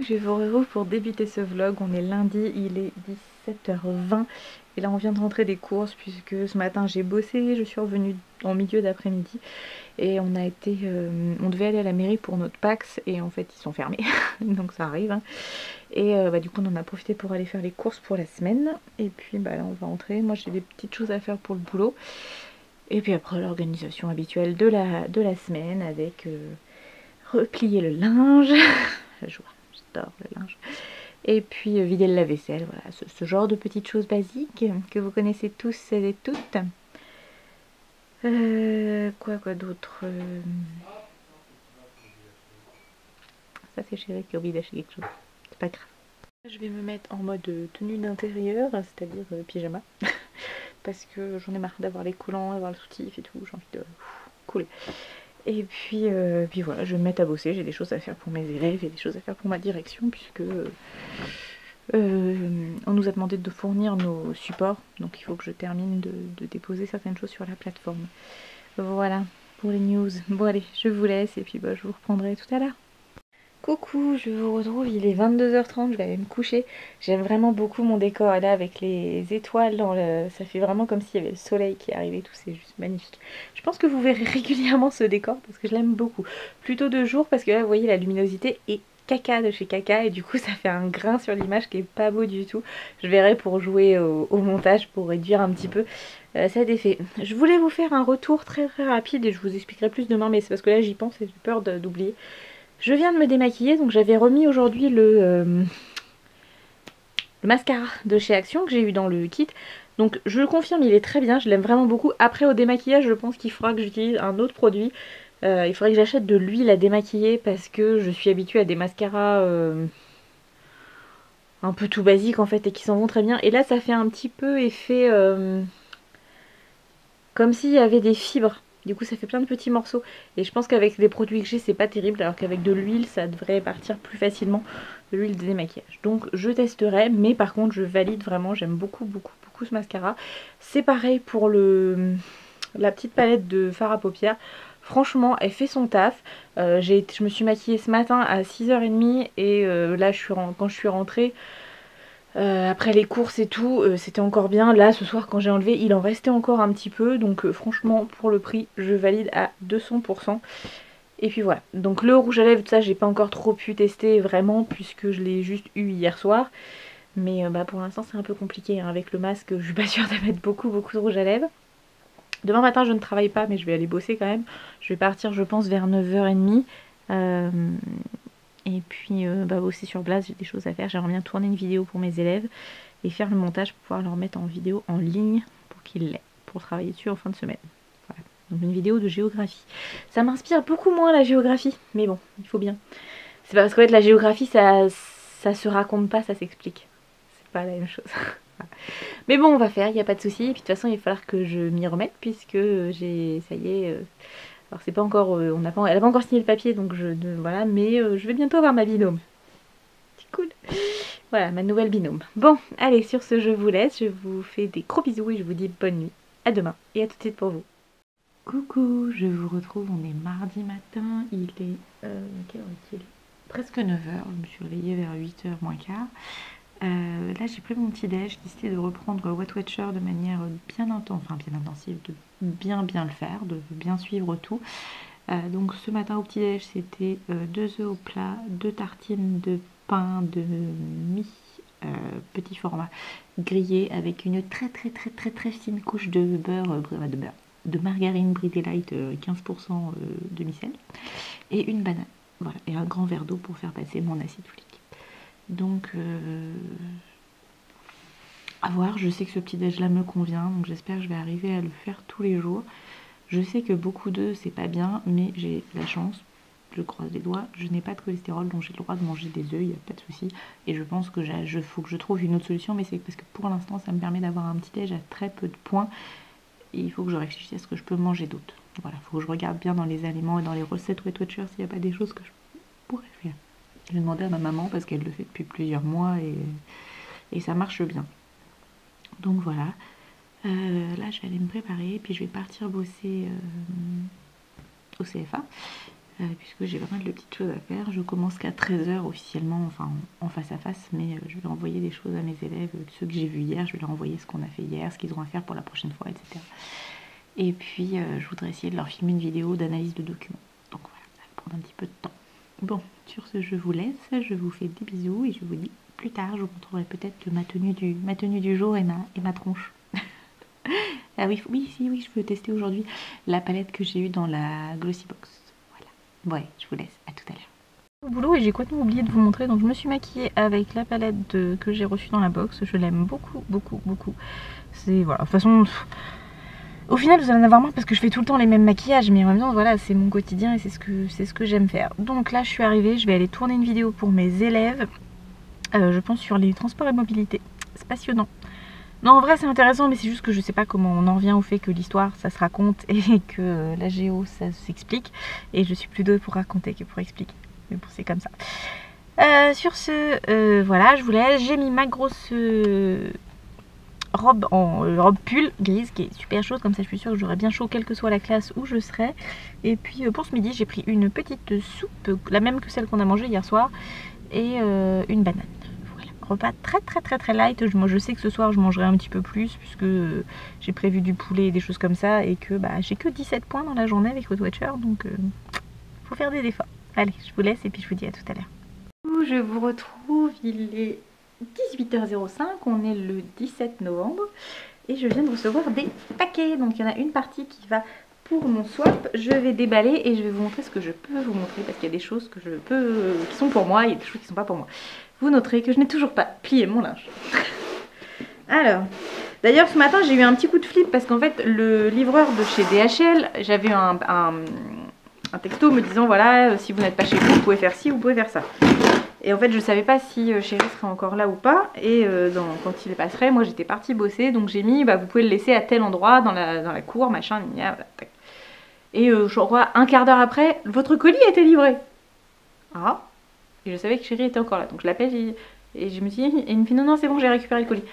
je vous retrouve pour débuter ce vlog. On est lundi, il est 17h20 et là on vient de rentrer des courses puisque ce matin j'ai bossé, je suis revenue en milieu d'après-midi et on devait aller à la mairie pour notre Pax et en fait ils sont fermés donc ça arrive hein. Et du coup on en a profité pour aller faire les courses pour la semaine et puis là on va rentrer. Moi j'ai des petites choses à faire pour le boulot et puis après l'organisation habituelle de la semaine avec replier le linge j'adore le linge. Et puis vider le lave-vaisselle, voilà, ce genre de petites choses basiques que vous connaissez tous et toutes. Quoi d'autre Ça c'est chéri qui a oublié d'acheter quelque chose, c'est pas grave. Je vais me mettre en mode tenue d'intérieur, c'est-à-dire pyjama, parce que j'en ai marre d'avoir les collants, d'avoir le soutif et tout, j'ai envie de couler. Et puis voilà, je vais me mettre à bosser, j'ai des choses à faire pour mes élèves et des choses à faire pour ma direction puisque on nous a demandé de fournir nos supports, donc il faut que je termine de déposer certaines choses sur la plateforme. Voilà pour les news. Bon allez, je vous laisse et puis je vous reprendrai tout à l'heure. Coucou, je vous retrouve, il est 22h30, je vais aller me coucher. J'aime vraiment beaucoup mon décor là avec les étoiles, ça fait vraiment comme s'il y avait le soleil qui est arrivé, tout c'est juste magnifique. Je pense que vous verrez régulièrement ce décor parce que je l'aime beaucoup. Plutôt de jour parce que là vous voyez la luminosité est caca de chez caca et du coup ça fait un grain sur l'image qui est pas beau du tout. Je verrai pour jouer au montage pour réduire un petit peu cet effet. Je voulais vous faire un retour très rapide et je vous expliquerai plus demain mais c'est parce que là j'y pense et j'ai peur d'oublier. Je viens de me démaquiller, donc j'avais remis aujourd'hui le mascara de chez Action que j'ai eu dans le kit. Donc je le confirme, il est très bien, je l'aime vraiment beaucoup. Après au démaquillage, je pense qu'il faudra que j'utilise un autre produit. Il faudrait que j'achète de l'huile à démaquiller parce que je suis habituée à des mascaras un peu tout basiques en fait et qui s'en vont très bien. Et là ça fait un petit peu effet comme s'il y avait des fibres. Du coup ça fait plein de petits morceaux et je pense qu'avec les produits que j'ai c'est pas terrible alors qu'avec de l'huile ça devrait partir plus facilement, de l'huile de démaquillage. Donc je testerai mais par contre je valide vraiment, j'aime beaucoup ce mascara. C'est pareil pour la petite palette de fard à paupières. Franchement elle fait son taf. Je me suis maquillée ce matin à 6h30 et là quand je suis rentrée après les courses et tout, c'était encore bien. Là, ce soir, quand j'ai enlevé, il en restait encore un petit peu. Donc franchement, pour le prix, je valide à 200%. Et puis voilà. Donc le rouge à lèvres, ça, j'ai pas encore trop pu tester vraiment, puisque je l'ai juste eu hier soir. Mais pour l'instant, c'est un peu compliqué. Hein. Avec le masque, je suis pas sûre de mettre beaucoup de rouge à lèvres. Demain matin, je ne travaille pas, mais je vais aller bosser quand même. Je vais partir, je pense, vers 9h30. Et puis aussi sur place j'ai des choses à faire, j'aimerais bien tourner une vidéo pour mes élèves et faire le montage pour pouvoir leur mettre en vidéo en ligne pour qu'ils l'aient, pour travailler dessus en fin de semaine. Voilà. Donc une vidéo de géographie. Ça m'inspire beaucoup moins la géographie, mais bon, il faut bien. C'est parce qu'en fait la géographie ça se raconte pas, ça s'explique. C'est pas la même chose. Mais bon on va faire, il n'y a pas de souci. Et puis de toute façon il va falloir que je m'y remette puisque ça y est... alors c'est pas encore, elle n'a pas encore signé le papier donc voilà, mais je vais bientôt avoir ma binôme. C'est cool. Voilà, ma nouvelle binôme. Bon, allez, sur ce je vous laisse, je vous fais des gros bisous et je vous dis bonne nuit. À demain et à tout de suite pour vous. Coucou, je vous retrouve, on est mardi matin, il est, quelle heure est-il ? Presque 9h, je me suis réveillée vers 8h moins quart. Là j'ai pris mon petit déj, j'ai décidé de reprendre Weight Watcher de manière bien intensive, de bien le faire, de bien suivre tout. Donc ce matin au petit déj c'était 2 œufs au plat, 2 tartines de pain de mie petit format grillé avec une très fine couche de beurre, de margarine bridée light 15% demi-sel et une banane. Voilà, et un grand verre d'eau pour faire passer mon acide folique. Donc à voir, je sais que ce petit déj là me convient, donc j'espère que je vais arriver à le faire tous les jours. Je sais que beaucoup d'œufs c'est pas bien, mais j'ai la chance, je croise les doigts, je n'ai pas de cholestérol, donc j'ai le droit de manger des œufs, il n'y a pas de souci. Et je pense que faut que je trouve une autre solution, mais c'est parce que pour l'instant ça me permet d'avoir un petit déj à très peu de points. Et il faut que je réfléchisse à ce que je peux manger d'autre. Voilà, il faut que je regarde bien dans les aliments et dans les recettes Weight Watchers s'il n'y a pas des choses que je pourrais faire. Je vais demander à ma maman parce qu'elle le fait depuis plusieurs mois et ça marche bien. Donc voilà. Là je vais aller me préparer puis je vais partir bosser au CFA. puisque j'ai pas mal de petites choses à faire. Je commence qu'à 13 h officiellement, enfin en face à face, mais je vais envoyer des choses à mes élèves, ceux que j'ai vus hier, je vais leur envoyer ce qu'on a fait hier, ce qu'ils ont à faire pour la prochaine fois, etc. Et puis je voudrais essayer de leur filmer une vidéo d'analyse de documents. Donc voilà, ça va prendre un petit peu de temps. Bon, sur ce je vous laisse, je vous fais des bisous et je vous dis plus tard, je vous montrerai peut-être ma tenue du jour et ma tronche. Ah oui, oui, je veux tester aujourd'hui la palette que j'ai eue dans la Glossybox. Voilà. Ouais, je vous laisse, à tout à l'heure. Au boulot et j'ai complètement oublié de vous montrer, donc je me suis maquillée avec la palette que j'ai reçue dans la box. Je l'aime beaucoup, beaucoup, beaucoup. C'est, voilà, de toute façon, au final vous allez en avoir marre parce que je fais tout le temps les mêmes maquillages, mais en même temps, voilà, c'est mon quotidien et c'est ce que j'aime faire. Donc là, je suis arrivée, je vais aller tourner une vidéo pour mes élèves, je pense sur les transports et mobilité. C'est passionnant. Non, en vrai c'est intéressant, mais c'est juste que je sais pas comment on en vient au fait que l'histoire ça se raconte et que la géo ça s'explique. Et je suis plus douée pour raconter que pour expliquer. Mais bon, c'est comme ça. Sur ce, voilà, je vous laisse. J'ai mis ma grosse robe en robe pull grise qui est super chaude, comme ça je suis sûre que j'aurai bien chaud quelle que soit la classe où je serai. Et puis pour ce midi, j'ai pris une petite soupe, la même que celle qu'on a mangée hier soir, et une banane. Repas très light. Moi je sais que ce soir je mangerai un petit peu plus puisque j'ai prévu du poulet et des choses comme ça et que bah, j'ai que 17 points dans la journée avec Watcher, donc faut faire des efforts. Allez, je vous laisse et puis je vous dis à tout à l'heure. Je vous retrouve, il est 18h05, on est le 17 novembre et je viens de recevoir des paquets. Donc il y en a une partie qui va pour mon swap, je vais déballer et je vais vous montrer ce que je peux vous montrer parce qu'il y a des choses que je peux, qui sont pour moi et des choses qui sont pas pour moi. Vous noterez que je n'ai toujours pas plié mon linge. Alors, d'ailleurs ce matin j'ai eu un petit coup de flip parce qu'en fait le livreur de chez DHL, j'avais eu un texto me disant voilà, si vous n'êtes pas chez vous, vous pouvez faire ci, vous pouvez faire ça. Et en fait je savais pas si Chéri serait encore là ou pas. Et quand il passerait, moi j'étais partie bosser, donc j'ai mis bah, vous pouvez le laisser à tel endroit dans la cour, machin, voilà, tac. Et je crois un quart d'heure après, votre colis a été livré. Ah. Et je savais que Chéri était encore là, donc je l'appelle et je me suis dit, et il me dit non, c'est bon, j'ai récupéré le colis.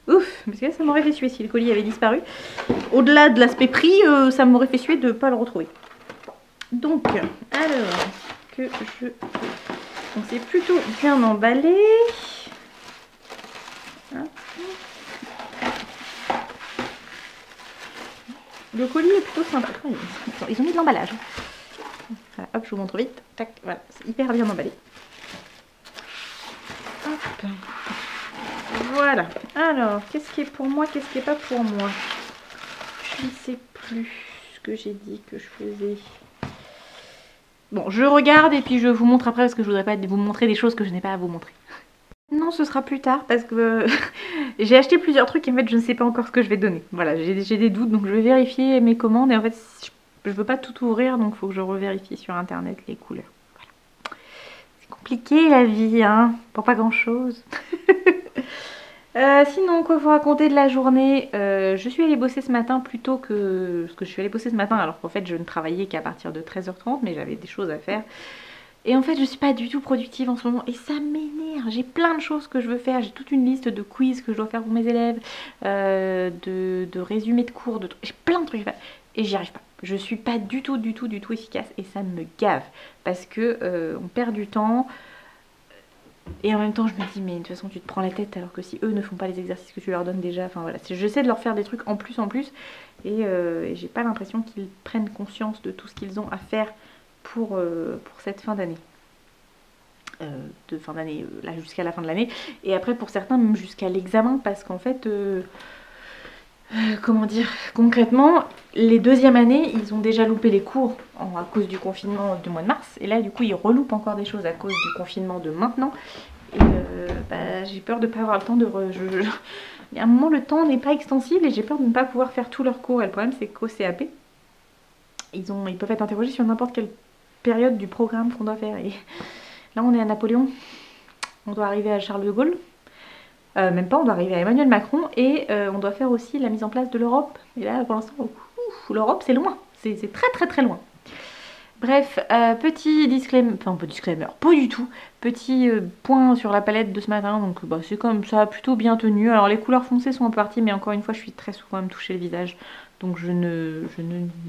Ouf, parce que ça m'aurait fait suer si le colis avait disparu. Au-delà de l'aspect prix, ça m'aurait fait suer de ne pas le retrouver. Donc, alors, que je... Donc c'est plutôt bien emballé. Hop. Le colis est plutôt sympa. Ils ont mis de l'emballage. Voilà, hop, je vous montre vite. Tac, voilà, c'est hyper bien emballé. Hop. Voilà. Alors, qu'est-ce qui est pour moi, qu'est-ce qui n'est pas pour moi? Je ne sais plus ce que j'ai dit que je faisais. Bon, je regarde et puis je vous montre après parce que je voudrais pas vous montrer des choses que je n'ai pas à vous montrer. Non, ce sera plus tard parce que j'ai acheté plusieurs trucs et en fait je ne sais pas encore ce que je vais donner. Voilà, j'ai des doutes donc je vais vérifier mes commandes et en fait je veux pas tout ouvrir donc il faut que je revérifie sur internet les couleurs. Voilà. C'est compliqué la vie, hein, pour pas grand chose. Sinon, quoi vous raconter de la journée, je suis allée bosser ce matin plutôt que... Parce que je suis allée bosser ce matin alors qu'en fait je ne travaillais qu'à partir de 13h30 mais j'avais des choses à faire. Et en fait je suis pas du tout productive en ce moment et ça m'énerve. J'ai plein de choses que je veux faire, j'ai toute une liste de quiz que je dois faire pour mes élèves, de résumés de cours, j'ai plein de trucs à faire et j'y arrive pas. Je suis pas du tout efficace et ça me gave parce que on perd du temps. Et en même temps je me dis mais de toute façon tu te prends la tête alors que si eux ne font pas les exercices que tu leur donnes déjà, enfin voilà, j'essaie de leur faire des trucs en plus et j'ai pas l'impression qu'ils prennent conscience de tout ce qu'ils ont à faire pour cette fin d'année. Là jusqu'à la fin de l'année et après pour certains même jusqu'à l'examen parce qu'en fait comment dire, concrètement les deuxièmes années ils ont déjà loupé les cours à cause du confinement du mois de mars et là du coup ils reloupent encore des choses à cause du confinement de maintenant et bah, j'ai peur de ne pas avoir le temps de il y a un moment le temps n'est pas extensible et j'ai peur de ne pas pouvoir faire tous leurs cours et le problème c'est qu'au CAP ils peuvent être interrogés sur n'importe quelle période du programme qu'on doit faire et là on est à Napoléon, on doit arriver à Charles de Gaulle. Même pas, on doit arriver à Emmanuel Macron et on doit faire aussi la mise en place de l'Europe. Et là, pour l'instant, l'Europe, c'est loin. C'est très loin. Bref, petit disclaimer, enfin pas disclaimer, pas du tout. Petit point sur la palette de ce matin, donc bah, c'est comme ça, plutôt bien tenu. Alors les couleurs foncées sont en partie, mais encore une fois, je suis très souvent à me toucher le visage. Donc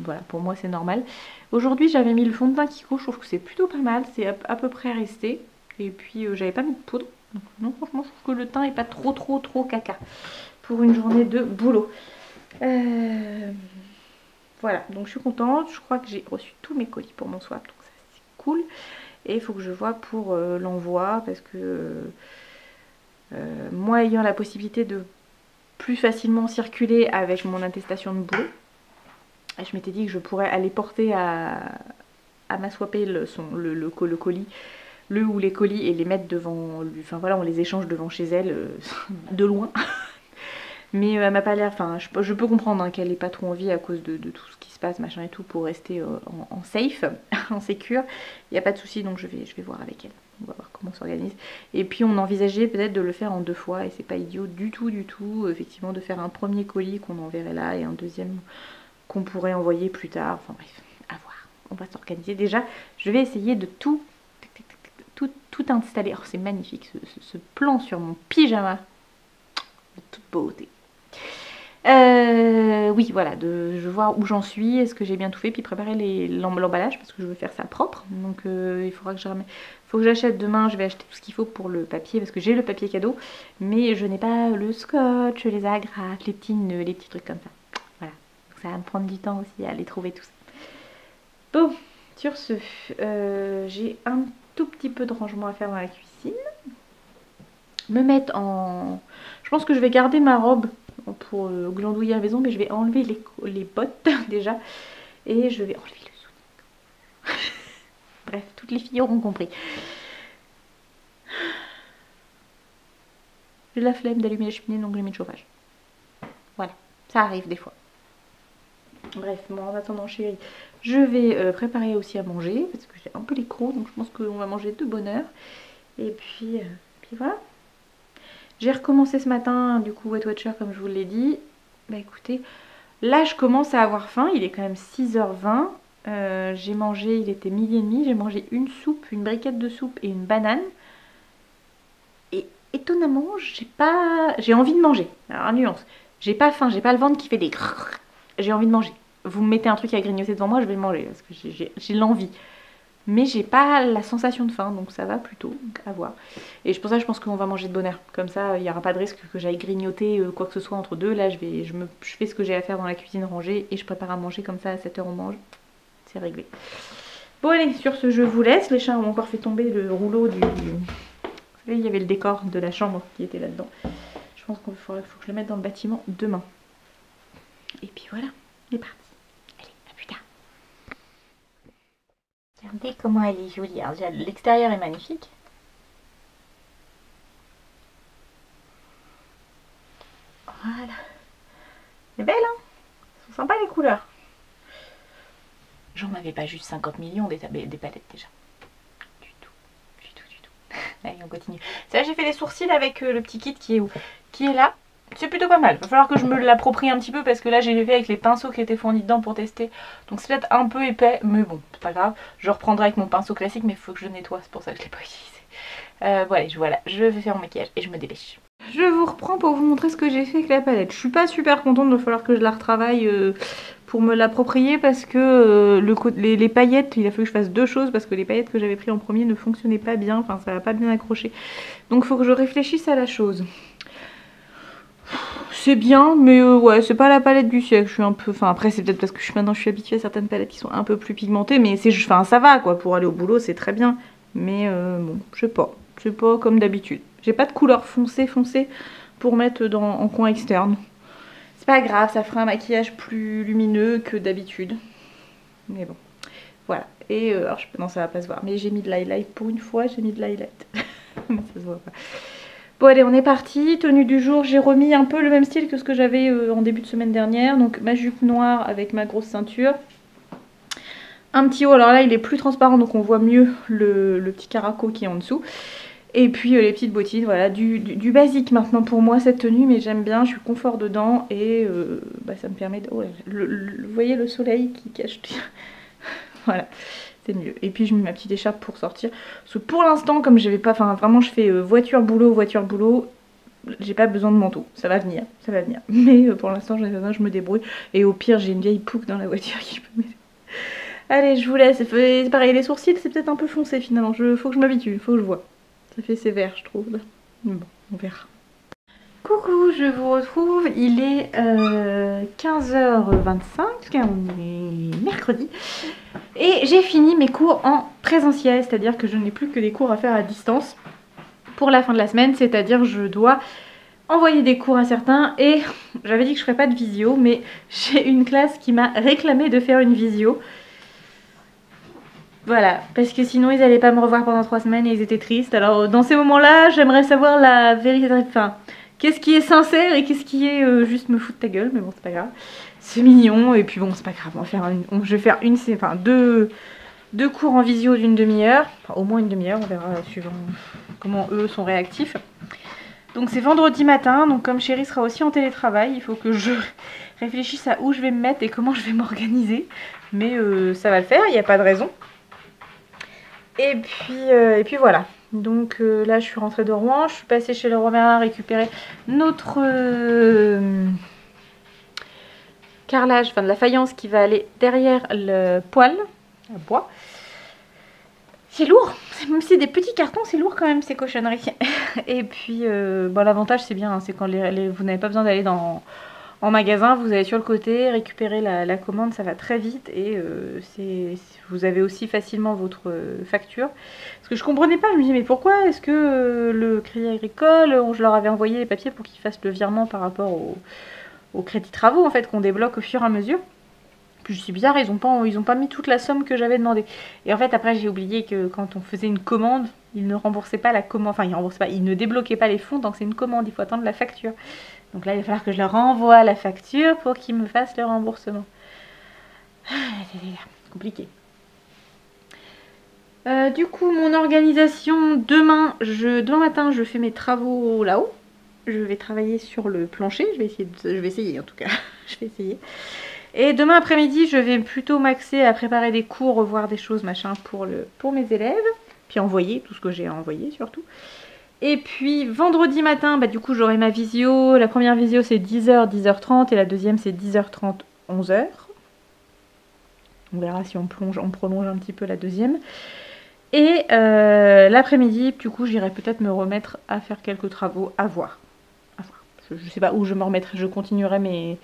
voilà, pour moi c'est normal. Aujourd'hui j'avais mis le fond de teint Kiko, je trouve que c'est plutôt pas mal, c'est à peu près resté. Et puis j'avais pas mis de poudre. Donc non, franchement je trouve que le teint est pas trop caca pour une journée de boulot. Voilà, donc je suis contente. Je crois que j'ai reçu tous mes colis pour mon swap, donc ça c'est cool. Et il faut que je vois pour l'envoi, parce que moi ayant la possibilité de plus facilement circuler avec mon attestation de boulot, je m'étais dit que je pourrais aller porter à ma swapée le colis, le ou les colis, et les mettre devant lui. Enfin voilà, on les échange devant chez elle, de loin. Mais elle m'a pas l'air, enfin je peux comprendre hein, qu'elle n'ait pas trop envie à cause de tout ce qui se passe, machin et tout, pour rester en safe, en sécure. Il n'y a pas de souci, donc je vais voir avec elle. On va voir comment on s'organise. Et puis on envisageait peut-être de le faire en 2 fois, et c'est pas idiot du tout, effectivement, de faire un premier colis qu'on enverrait là, et un deuxième qu'on pourrait envoyer plus tard. Enfin bref, à voir. On va s'organiser. Déjà, je vais essayer de tout installer. Oh, c'est magnifique, ce plan sur mon pyjama. De toute beauté. Oui, voilà, je vais voir où j'en suis, est-ce que j'ai bien tout fait, puis préparer l'emballage parce que je veux faire ça propre. Donc il faudra que faut que j'achète demain, je vais acheter tout ce qu'il faut pour le papier parce que j'ai le papier cadeau, mais je n'ai pas le scotch, les agrafes, les petits trucs comme ça. Voilà, donc ça va me prendre du temps aussi à aller trouver tout ça. Bon, sur ce, j'ai un tout petit peu de rangement à faire dans la cuisine. Me mettre en... Je pense que je vais garder ma robe pour glandouiller à la maison, mais je vais enlever les bottes déjà. Et je vais enlever le sou. Bref, toutes les filles auront compris. J'ai la flemme d'allumer la cheminée, donc je mets le chauffage. Voilà, ça arrive des fois. Bref, bon, en attendant chérie, je vais préparer aussi à manger, parce que j'ai un peu les crocs, donc je pense qu'on va manger de bonne heure. Et puis voilà. J'ai recommencé ce matin, du coup, Weight Watcher, comme je vous l'ai dit. Bah écoutez, là je commence à avoir faim, il est quand même 6h20. J'ai mangé, il était 12h30, j'ai mangé une soupe, une briquette de soupe et une banane. Et étonnamment, j'ai envie de manger. Alors, nuance, j'ai pas faim, j'ai pas le ventre qui fait des grrr. J'ai envie de manger. Vous me mettez un truc à grignoter devant moi, je vais le manger, parce que j'ai l'envie. Mais j'ai pas la sensation de faim, donc ça va plutôt, donc à voir. Et pour ça je pense qu'on va manger de bonne heure. Comme ça il n'y aura pas de risque que j'aille grignoter quoi que ce soit entre deux. Là je fais ce que j'ai à faire dans la cuisine, ranger, et je prépare à manger, comme ça à 7h on mange. C'est réglé. Bon allez, sur ce je vous laisse. Les chats ont encore fait tomber le rouleau du... Vous savez, il y avait le décor de la chambre qui était là-dedans. Je pense qu'il faut que je le mette dans le bâtiment demain. Et puis voilà, c'est parti. Regardez comment elle est jolie. L'extérieur est magnifique. Voilà. Elle est belle, hein? Elles sont sympas les couleurs. J'en avais pas juste 50 millions des palettes déjà. Du tout. Allez, on continue. C'est là j'ai fait les sourcils avec le petit kit qui est là. C'est plutôt pas mal. Il va falloir que je me l'approprie un petit peu parce que là j'ai fait avec les pinceaux qui étaient fournis dedans pour tester. Donc c'est peut-être un peu épais, mais bon, c'est pas grave. Je reprendrai avec mon pinceau classique, mais il faut que je le nettoie, c'est pour ça que je l'ai pas utilisé. Voilà, je vais faire mon maquillage et je me dépêche. Je vous reprends pour vous montrer ce que j'ai fait avec la palette. Je suis pas super contente, il va falloir que je la retravaille pour me l'approprier parce que les paillettes, il a fallu que je fasse 2 choses parce que les paillettes que j'avais pris en premier ne fonctionnaient pas bien, enfin ça va pas bien accroché. Donc il faut que je réfléchisse à la chose. C'est bien, mais ouais, c'est pas la palette du siècle. Je suis un peu... Enfin, après, c'est peut-être parce que maintenant je suis habituée à certaines palettes qui sont un peu plus pigmentées, mais c'est... Enfin, ça va, quoi. Pour aller au boulot, c'est très bien. Mais bon, je sais pas. C'est pas comme d'habitude. J'ai pas de couleur foncée pour mettre en coin externe. C'est pas grave, ça fera un maquillage plus lumineux que d'habitude. Mais bon, voilà. Et alors, non, ça va pas se voir. Mais j'ai mis de l'highlight. Pour une fois, j'ai mis de l'highlight. Mais ça se voit pas. Bon allez, on est parti. Tenue du jour, j'ai remis un peu le même style que ce que j'avais en début de semaine dernière. Donc ma jupe noire avec ma grosse ceinture. Un petit haut, alors là il est plus transparent donc on voit mieux le petit caraco qui est en dessous. Et puis les petites bottines, voilà, du basique maintenant pour moi cette tenue, mais j'aime bien, je suis confort dedans et ça me permet de... Oh, vous voyez le soleil qui cache tout. Voilà. C'est mieux. Et puis je mets ma petite écharpe pour sortir. Parce que pour l'instant, comme j'avais pas... Enfin vraiment je fais voiture boulot. j'ai pas besoin de manteau, ça va venir, ça va venir. Mais pour l'instant j'en ai besoin, je me débrouille. Et au pire j'ai une vieille pouque dans la voiture qui peut m'aider. Allez, je vous laisse. C'est pareil, les sourcils c'est peut-être un peu foncé finalement. Faut que je m'habitue, faut que je vois. Ça fait sévère je trouve là. Mais bon, on verra. Coucou, je vous retrouve, il est 15h25, on est mercredi, et j'ai fini mes cours en présentiel, c'est-à-dire que je n'ai plus que des cours à faire à distance pour la fin de la semaine, c'est-à-dire je dois envoyer des cours à certains, et j'avais dit que je ferais pas de visio, mais j'ai une classe qui m'a réclamé de faire une visio. Voilà, parce que sinon ils allaient pas me revoir pendant 3 semaines et ils étaient tristes, alors dans ces moments-là, j'aimerais savoir la vérité, enfin... Qu'est-ce qui est sincère et qu'est-ce qui est juste me foutre ta gueule, mais bon c'est pas grave. C'est mignon et puis bon c'est pas grave, je vais faire deux cours en visio d'une demi-heure, enfin au moins une demi-heure, on verra suivant comment eux sont réactifs. Donc c'est vendredi matin, donc comme Chérie sera aussi en télétravail, il faut que je réfléchisse à où je vais me mettre et comment je vais m'organiser. Mais ça va le faire, il n'y a pas de raison. Et puis voilà. Donc là je suis rentrée de Rouen, je suis passée chez Leroy Merlin récupérer notre carrelage, enfin de la faïence qui va aller derrière le poêle à bois. C'est lourd, même si c'est des petits cartons, c'est lourd quand même ces cochonneries. Et puis bon, l'avantage c'est bien, hein, c'est quand vous n'avez pas besoin d'aller en magasin, vous allez sur le côté, récupérer la commande, ça va très vite et vous avez aussi facilement votre facture. Parce que je comprenais pas, je me disais mais pourquoi est-ce que le Crédit Agricole, je leur avais envoyé les papiers pour qu'ils fassent le virement par rapport au crédit travaux en fait qu'on débloque au fur et à mesure. Puis je suis bizarre, ils ont pas mis toute la somme que j'avais demandé. Et en fait après j'ai oublié que quand on faisait une commande, ils ne remboursaient pas la commande, enfin ils ne débloquaient pas les fonds, donc c'est une commande, il faut attendre la facture. Donc là, il va falloir que je leur envoie la facture pour qu'ils me fassent le remboursement. C'est compliqué. Du coup, mon organisation, demain matin, je fais mes travaux là-haut. Je vais travailler sur le plancher. Je vais essayer en tout cas. Je vais essayer. Et demain après-midi, je vais plutôt m'axer à préparer des cours, revoir des choses, machin, pour mes élèves. Puis envoyer tout ce que j'ai à envoyer surtout. Et puis vendredi matin, bah, du coup j'aurai ma visio. La première visio c'est 10h, 10h30 et la deuxième c'est 10h30, 11h. On verra si on prolonge un petit peu la deuxième. Et l'après-midi, du coup j'irai peut-être me remettre à faire quelques travaux, à voir. Je sais pas où je me remettrai, je continuerai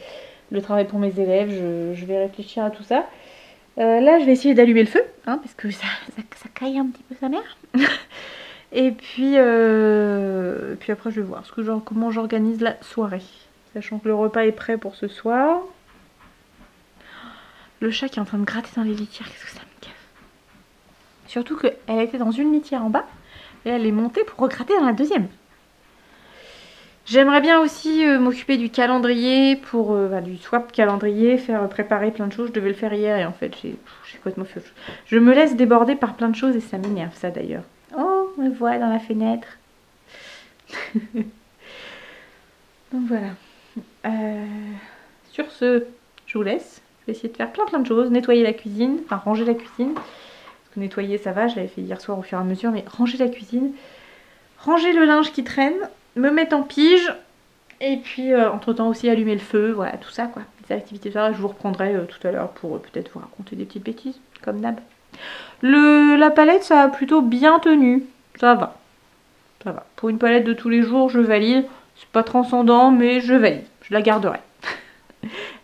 le travail pour mes élèves, je vais réfléchir à tout ça. Là je vais essayer d'allumer le feu, hein, parce que ça caille un petit peu sa mère. Et puis après je vais voir comment j'organise la soirée. Sachant que le repas est prêt pour ce soir. Le chat qui est en train de gratter dans les litières, qu'est-ce que ça me cave. Surtout qu'elle était dans une litière en bas et elle est montée pour regratter dans la deuxième. J'aimerais bien aussi m'occuper du calendrier, du swap calendrier, préparer plein de choses. Je devais le faire hier et en fait j'ai complètement fait autre chose. Je me laisse déborder par plein de choses et ça m'énerve ça d'ailleurs. Oh, me voit dans la fenêtre. Donc voilà. Sur ce, je vous laisse. Je vais essayer de faire plein de choses. Nettoyer la cuisine, enfin ranger la cuisine. Parce que nettoyer ça va, je l'avais fait hier soir au fur et à mesure. Mais ranger la cuisine, ranger le linge qui traîne, me mettre en pige. Et puis entre temps aussi allumer le feu. Voilà, tout ça quoi. Les activités, ça, je vous reprendrai tout à l'heure pour peut-être vous raconter des petites bêtises, comme d'hab. La palette ça a plutôt bien tenu, ça va. Pour une palette de tous les jours je valide, c'est pas transcendant mais je valide, je la garderai.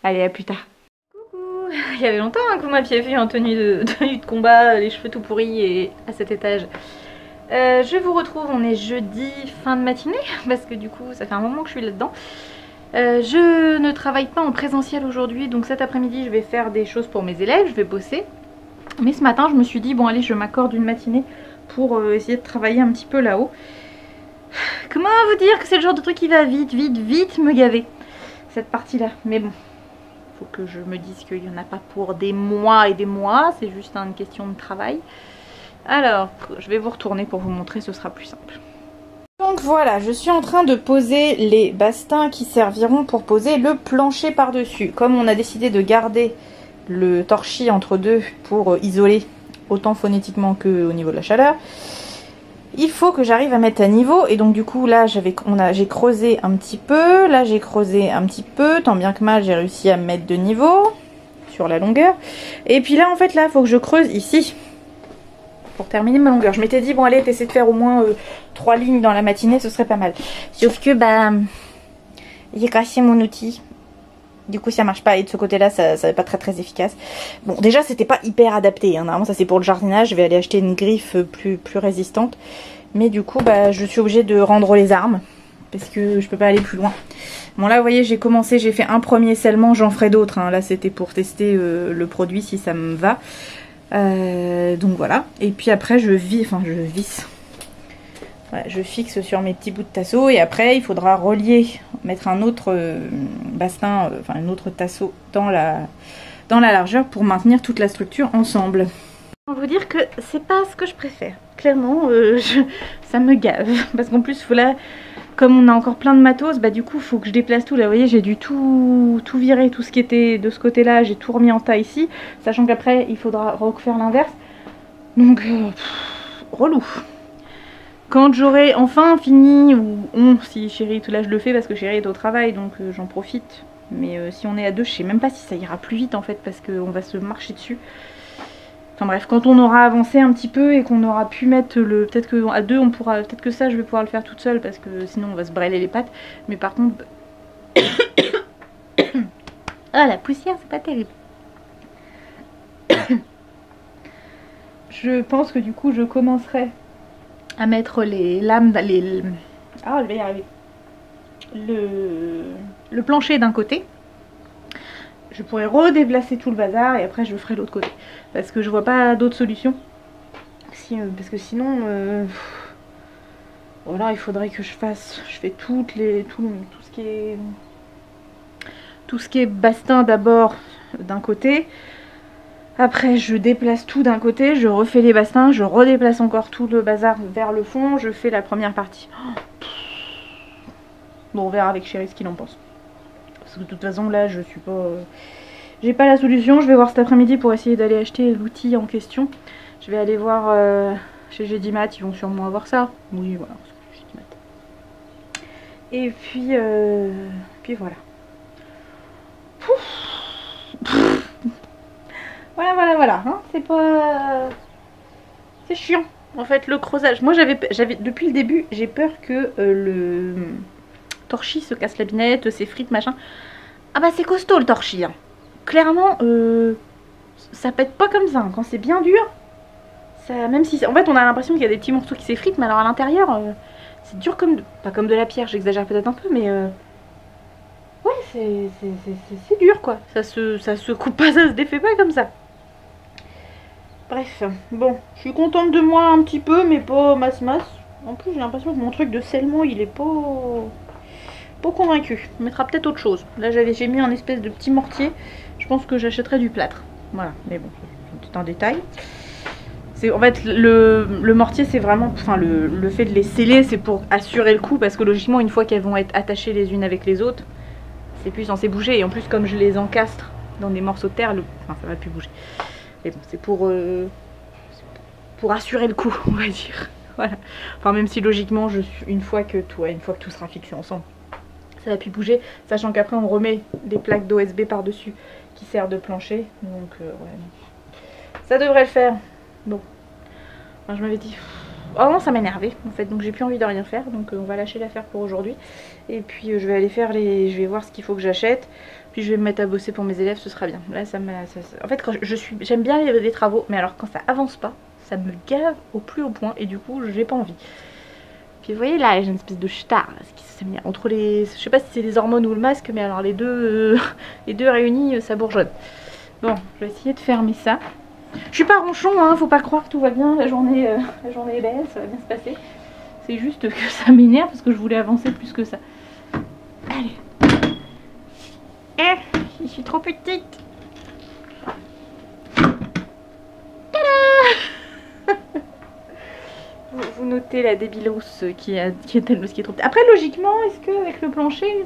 Allez à plus tard. Coucou, il y avait longtemps que vous m'aviez vu en tenue de combat, les cheveux tout pourris et à cet étage. Je vous retrouve, on est jeudi fin de matinée parce que du coup ça fait un moment que je suis là-dedans. Je ne travaille pas en présentiel aujourd'hui donc cet après-midi je vais faire des choses pour mes élèves, je vais bosser. Mais ce matin je me suis dit bon allez je m'accorde une matinée pour essayer de travailler un petit peu là-haut. Comment vous dire que c'est le genre de truc qui va vite me gaver cette partie là. Mais bon, faut que je me dise qu'il n'y en a pas pour des mois et des mois, c'est juste une question de travail. Alors je vais vous retourner pour vous montrer, ce sera plus simple. Donc voilà, je suis en train de poser les bastings qui serviront pour poser le plancher par-dessus. Comme on a décidé de garder le torchis entre deux pour isoler autant phonétiquement que au niveau de la chaleur, il faut que j'arrive à mettre à niveau. Et donc du coup là j'ai creusé un petit peu, là j'ai creusé un petit peu, tant bien que mal j'ai réussi à me mettre de niveau sur la longueur. Et puis là en fait là il faut que je creuse ici pour terminer ma longueur. Je m'étais dit bon allez t'essaies de faire au moins 3 lignes dans la matinée, ce serait pas mal. Sauf que bah j'ai cassé mon outil. Du coup ça marche pas et de ce côté là ça va pas très efficace. Bon déjà c'était pas hyper adapté hein. Normalement ça c'est pour le jardinage. Je vais aller acheter une griffe plus résistante. Mais du coup bah je suis obligée de rendre les armes. Parce que je peux pas aller plus loin. Bon là vous voyez j'ai commencé, j'ai fait un premier scellement, j'en ferai d'autres hein. Là c'était pour tester le produit si ça me va. Donc voilà. Et puis après je visse. Voilà, je fixe sur mes petits bouts de tasseau et après il faudra relier, mettre un autre bastin, enfin un autre tasseau dans la largeur pour maintenir toute la structure ensemble. Je vais vous dire que c'est pas ce que je préfère. Clairement, ça me gave. Parce qu'en plus, là, comme on a encore plein de matos, bah du coup, il faut que je déplace tout. Là, vous voyez, j'ai dû tout virer, tout ce qui était de ce côté-là. J'ai tout remis en tas ici. Sachant qu'après, il faudra refaire l'inverse. Donc, relou. Quand j'aurai enfin fini, ou si Chérie, tout là je le fais parce que Chérie est au travail, donc j'en profite. Mais si on est à deux, je sais même pas si ça ira plus vite en fait, parce qu'on va se marcher dessus. Enfin bref, quand on aura avancé un petit peu et qu'on aura pu mettre le... Peut-être qu'à deux, on pourra... Peut-être que ça, je vais pouvoir le faire toute seule, parce que sinon on va se brêler les pattes. Mais par contre... Ah, la poussière, c'est pas terrible. Je pense que du coup, je commencerai à mettre les lames, ah, je vais y arriver. Le plancher d'un côté. Je pourrais redéplacer tout le bazar et après je ferai l'autre côté. Parce que je vois pas d'autre solution. Parce que sinon, voilà, il faudrait que je fais tout ce qui est bastin d'abord d'un côté. Après je déplace tout d'un côté, je refais les bastins, je redéplace encore tout le bazar vers le fond, je fais la première partie. Bon, on verra avec Chérie ce qu'il en pense. Parce que de toute façon là je suis pas... J'ai pas la solution, je vais voir cet après-midi pour essayer d'aller acheter l'outil en question. Je vais aller voir chez Gédimat, ils vont sûrement avoir ça. Oui voilà, et puis voilà. Voilà, hein, c'est pas... C'est chiant, en fait, le creusage. Moi, j'avais depuis le début, j'ai peur que le torchis se casse la binette, s'effrite, machin. Ah bah, c'est costaud, le torchis, hein. Clairement, ça pète pas comme ça, hein. Quand c'est bien dur, ça, même si... En fait, on a l'impression qu'il y a des petits morceaux qui s'effritent, mais alors à l'intérieur, c'est dur comme... Pas comme de la pierre, j'exagère peut-être un peu, mais... Ouais, c'est dur, quoi. Ça se coupe pas, ça se défait pas comme ça. Bref, bon, je suis contente de moi un petit peu, mais pas masse. En plus, j'ai l'impression que mon truc de scellement, il est pas convaincu. On mettra peut-être autre chose. Là, j'ai mis un espèce de petit mortier. Je pense que j'achèterai du plâtre. Voilà, mais bon, c'est un détail. En fait, le mortier, c'est vraiment... Enfin, le fait de les sceller, c'est pour assurer le coup, parce que logiquement, une fois qu'elles vont être attachées les unes avec les autres, c'est plus censé bouger. Et en plus, comme je les encastre dans des morceaux de terre, enfin, ça va plus bouger. Et bon, c'est pour assurer le coup, on va dire. Voilà. Enfin, même si logiquement, une fois que tout sera fixé ensemble, ça va plus bouger. Sachant qu'après, on remet des plaques d'OSB par-dessus qui servent de plancher. Donc, ouais. Ça devrait le faire. Bon. Enfin, je m'avais dit... Oh non, ça m'énervait en fait. Donc, j'ai plus envie de rien faire. Donc, on va lâcher l'affaire pour aujourd'hui. Et puis, je vais aller faire je vais voir ce qu'il faut que j'achète. Puis je vais me mettre à bosser pour mes élèves, ce sera bien. Là, en fait, j'aime bien les travaux, mais alors quand ça avance pas, ça me gave au plus haut point et du coup, j'ai pas envie. Puis vous voyez là, j'ai une espèce de star qui s'est mis entre les... Je sais pas si c'est les hormones ou le masque, mais alors les deux réunis, ça bourgeonne. Bon, je vais essayer de fermer ça. Je suis pas ronchon, hein, faut pas croire que tout va bien, la journée est belle, ça va bien se passer. C'est juste que ça m'énerve parce que je voulais avancer plus que ça. Allez. Je suis trop petite. Tada. vous notez la débilousse qui est trop petite. Après, logiquement, est-ce qu'avec le plancher...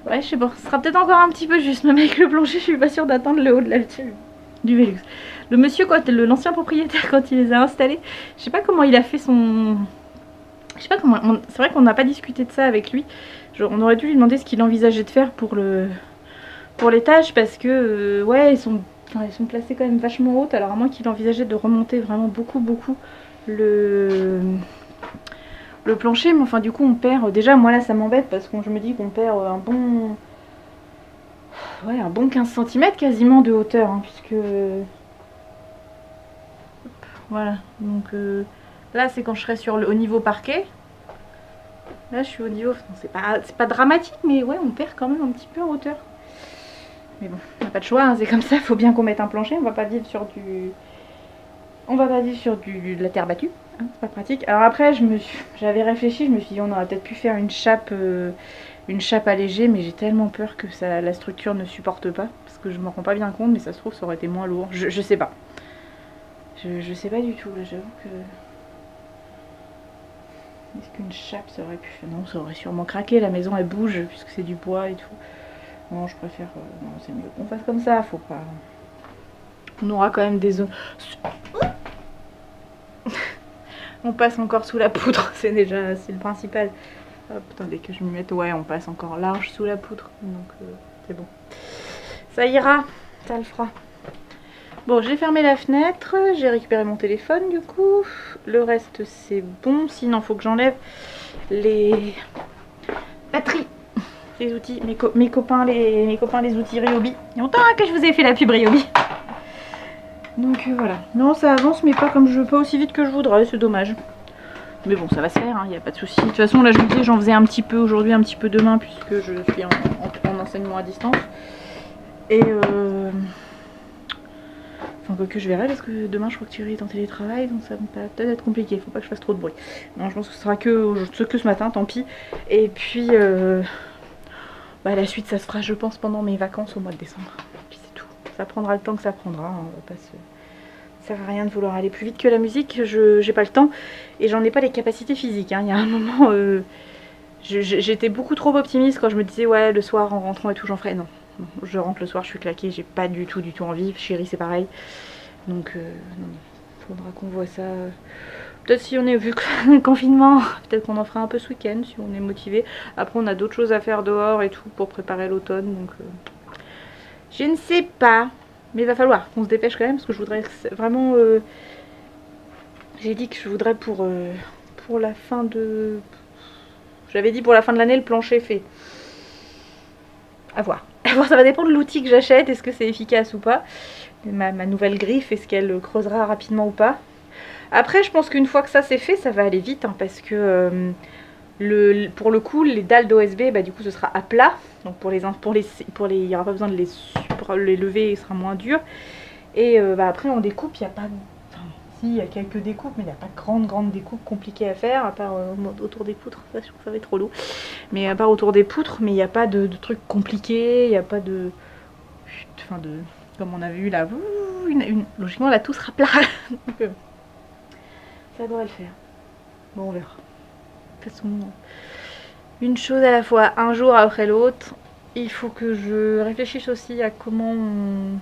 Ouais, je sais pas, ce sera peut-être encore un petit peu juste. Même avec le plancher, je suis pas sûre d'atteindre le haut de l'altitude du Velux. Le monsieur, l'ancien propriétaire, quand il les a installés, je sais pas comment il a fait son Je sais pas comment... C'est vrai qu'on n'a pas discuté de ça avec lui. On aurait dû lui demander ce qu'il envisageait de faire pour l'étage parce que ouais, ils sont placés quand même vachement hautes. Alors à moins qu'il envisageait de remonter vraiment beaucoup le plancher, mais enfin du coup on perd, déjà moi là ça m'embête parce que je me dis qu'on perd un bon 15 cm quasiment de hauteur, hein, puisque voilà, donc là c'est quand je serai au niveau parquet. Là je suis au niveau, c'est pas dramatique, mais ouais, on perd quand même un petit peu en hauteur. Mais bon, on n'a pas de choix, hein, c'est comme ça, il faut bien qu'on mette un plancher, on va pas vivre sur de la terre battue, hein, c'est pas pratique. Alors après j'avais réfléchi, je me suis dit on aurait peut-être pu faire une chape allégée, mais j'ai tellement peur que la structure ne supporte pas, parce que je m'en rends pas bien compte, mais ça se trouve ça aurait été moins lourd, je sais pas. Je sais pas du tout, là j'avoue que... Est-ce qu'une chape ça aurait pu faire? Non, ça aurait sûrement craqué, la maison elle bouge, puisque c'est du bois et tout. Non, je préfère... non, c'est mieux qu'on fasse comme ça, faut pas... On aura quand même des zones... On passe encore sous la poudre, c'est le principal. Hop, attendez que je me mette... Ouais, on passe encore large sous la poudre, donc c'est bon. Ça ira, ça le fera. Bon, j'ai fermé la fenêtre, j'ai récupéré mon téléphone du coup. Le reste c'est bon, sinon faut que j'enlève les batteries. Les outils, mes copains les outils Ryobi. Il y a longtemps que je vous ai fait la pub Ryobi. Donc voilà. Non, ça avance, mais pas aussi vite que je voudrais, c'est dommage. Mais bon, ça va se faire, il n'y a pas de souci. De toute façon, là je vous dis, j'en faisais un petit peu aujourd'hui, un petit peu demain, puisque je suis en enseignement à distance. Et enfin, quoi que je verrai, parce que demain je crois que Thierry est en télétravail, donc ça va peut-être être compliqué, faut pas que je fasse trop de bruit. Non, je pense que ce sera que ce matin, tant pis. Et puis la suite ça se fera je pense pendant mes vacances au mois de décembre. Puis c'est tout. Ça prendra le temps que ça prendra, hein. On va pas se... Ça sert à rien de vouloir aller plus vite que la musique, j'ai pas le temps et j'en ai pas les capacités physiques, hein. Il y a un moment, j'étais beaucoup trop optimiste quand je me disais ouais le soir en rentrant et tout j'en ferai. Non, je rentre le soir, je suis claquée, j'ai pas du tout envie. Chérie c'est pareil. Donc non, faudra qu'on voit ça. Peut-être si on est vu que le confinement, peut-être qu'on en fera un peu ce week-end si on est motivé. Après on a d'autres choses à faire dehors et tout pour préparer l'automne, donc je ne sais pas. Mais il va falloir qu'on se dépêche quand même parce que je voudrais vraiment... j'ai dit que je voudrais pour la fin de... J'avais dit pour la fin de l'année le plancher fait. À voir. Ça va dépendre de l'outil que j'achète, est-ce que c'est efficace ou pas. Ma nouvelle griffe, est-ce qu'elle creusera rapidement ou pas. Après je pense qu'une fois que ça c'est fait, ça va aller vite, hein, parce que pour le coup les dalles d'OSB, du coup ce sera à plat. Donc il n'y aura pas besoin de les lever, il sera moins dur. Et après on découpe, il n'y a pas... Enfin si, il y a quelques découpes, mais il n'y a pas de grande découpe compliquée à faire, à part autour des poutres, ça va être trop lourd. Mais à part autour des poutres, mais il n'y a pas de trucs compliqués, il n'y a pas de... Enfin de... Comme on avait eu là, logiquement là tout sera plat. Donc, ça devrait le faire. Bon on verra. De toute façon, une chose à la fois, un jour après l'autre. Il faut que je réfléchisse aussi à comment on...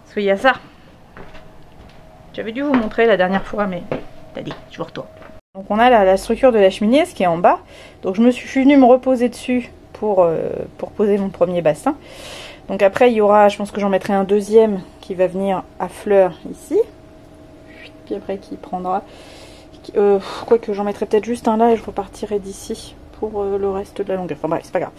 Parce qu'il y a ça. J'avais dû vous montrer la dernière fois, mais t'as dit, je vous retourne. Donc on a la structure de la cheminée, ce qui est en bas. Donc je suis venue me reposer dessus pour poser mon premier bassin. Donc après il y aura, je pense que j'en mettrai un deuxième qui va venir à fleurs ici. Puis après qui prendra... quoique j'en mettrai peut-être juste un là et je repartirai d'ici pour le reste de la longueur. Enfin bref, c'est pas grave.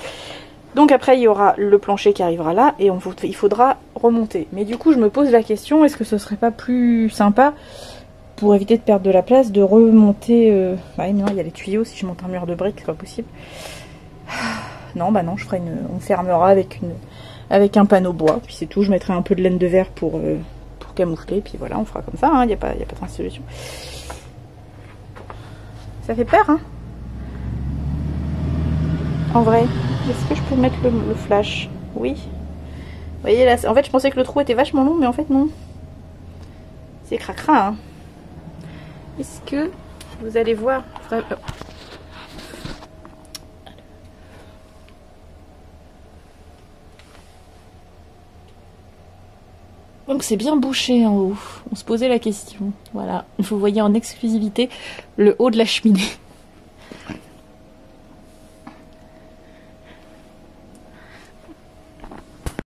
Donc après il y aura le plancher qui arrivera là et il faudra remonter. Mais du coup je me pose la question, est-ce que ce serait pas plus sympa, pour éviter de perdre de la place, de remonter... Ouais non, il y a les tuyaux, si je monte un mur de briques c'est pas possible. Non non, je ferai on fermera avec un panneau bois, puis c'est tout. Je mettrai un peu de laine de verre pour camoufler, puis voilà, on fera comme ça, il n'y a pas 36 solutions. Ça fait peur, hein. En vrai, est-ce que je peux mettre le flash? Oui. Vous voyez là, en fait je pensais que le trou était vachement long, mais en fait non. C'est cracra, hein. Est-ce que vous allez voir... Donc c'est bien bouché en haut. On se posait la question. Voilà, vous voyez en exclusivité le haut de la cheminée.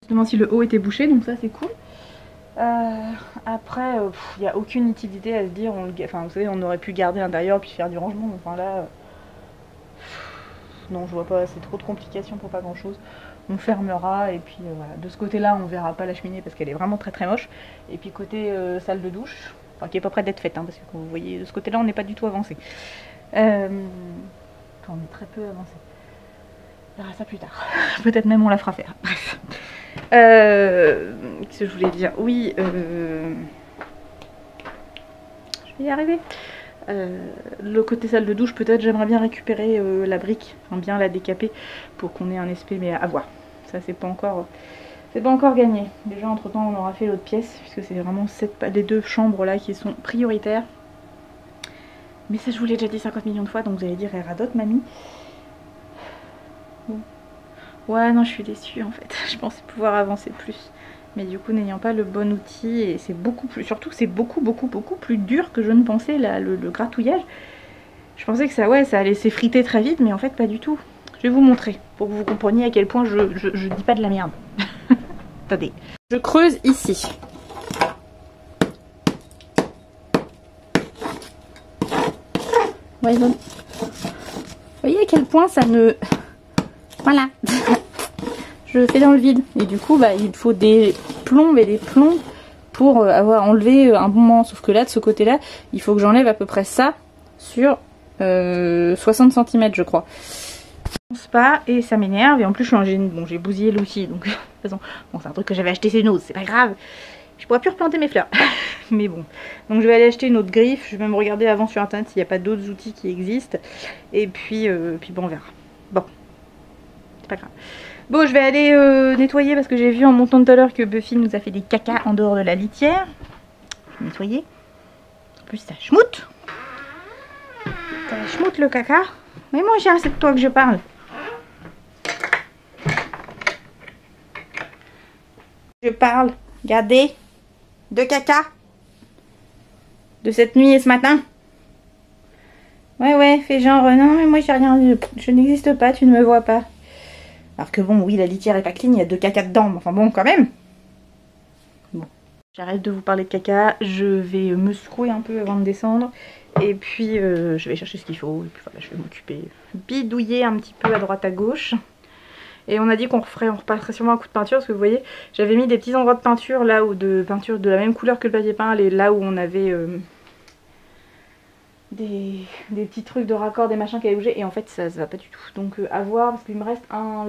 Je me demande si le haut était bouché, donc ça c'est cool. Après, il n'y a aucune utilité à se dire, enfin vous savez, on aurait pu garder l'intérieur puis faire du rangement. Enfin là, non, je vois pas, c'est trop de complications pour pas grand chose. On fermera et puis voilà. De ce côté là on verra pas la cheminée parce qu'elle est vraiment très très moche. Et puis côté salle de douche, enfin, qui est pas près d'être faite, hein, parce que comme vous voyez de ce côté là on n'est pas du tout avancé. Enfin, on est très peu avancé. On verra ça plus tard. Peut-être même on la fera faire. Bref. Qu'est-ce que je voulais dire? Oui, je vais y arriver. Le côté salle de douche, peut-être j'aimerais bien récupérer la brique, enfin bien la décaper pour qu'on ait un aspect, mais à voir. Ça c'est pas encore gagné. Déjà entre temps on aura fait l'autre pièce puisque c'est vraiment les deux chambres là qui sont prioritaires. Mais ça je vous l'ai déjà dit 50 millions de fois, donc vous allez dire elle radote mamie. Bon. Ouais non je suis déçue en fait. Je pensais pouvoir avancer plus. Mais du coup n'ayant pas le bon outil, et c'est beaucoup plus, surtout c'est beaucoup plus dur que je ne pensais le gratouillage. Je pensais que ça allait s'effriter très vite, mais en fait pas du tout. Je vais vous montrer pour que vous compreniez à quel point je dis pas de la merde. Attendez. Je creuse ici. Ouais, bon. Vous voyez à quel point ça ne... Voilà. Je le fais dans le vide. Et du coup, bah, il faut des plombes et des plombes pour avoir enlevé un bon moment. Sauf que là, de ce côté-là, il faut que j'enlève à peu près ça sur 60 cm, je crois. Je pense pas, et ça m'énerve. Et en plus, j'ai bousillé l'outil. Donc, de toute façon, bon, c'est un truc que j'avais acheté chez nous, c'est pas grave. Je pourrais plus replanter mes fleurs. Mais bon. Donc, je vais aller acheter une autre griffe. Je vais même regarder avant sur internet s'il n'y a pas d'autres outils qui existent. Et puis bon, on verra. Bon. C'est pas grave. Bon, je vais aller nettoyer parce que j'ai vu en montant tout à l'heure que Buffy nous a fait des cacas en dehors de la litière. Je vais nettoyer. En plus, ça schmoute. Ça schmoute le caca. Mais mon chien, c'est de toi que je parle. Je parle, regardez, de caca. De cette nuit et ce matin. Ouais, fais genre, non mais moi j'ai rien, je n'existe pas, tu ne me vois pas. Alors que bon, oui, la litière est pas clean, il y a 2 caca dedans, mais enfin bon, quand même. Bon, j'arrête de vous parler de caca, je vais me secouer un peu avant de descendre. Et puis, je vais chercher ce qu'il faut. Et puis voilà, je vais m'occuper, bidouiller un petit peu à droite à gauche. Et on a dit qu'on repasserait sûrement un coup de peinture, parce que vous voyez, j'avais mis des petits endroits de peinture, là où de peinture de la même couleur que le papier peint, et là où on avait... des petits trucs de raccord, des machins qui avaient bougé, et en fait ça se va pas du tout. Donc à voir, parce qu'il me reste un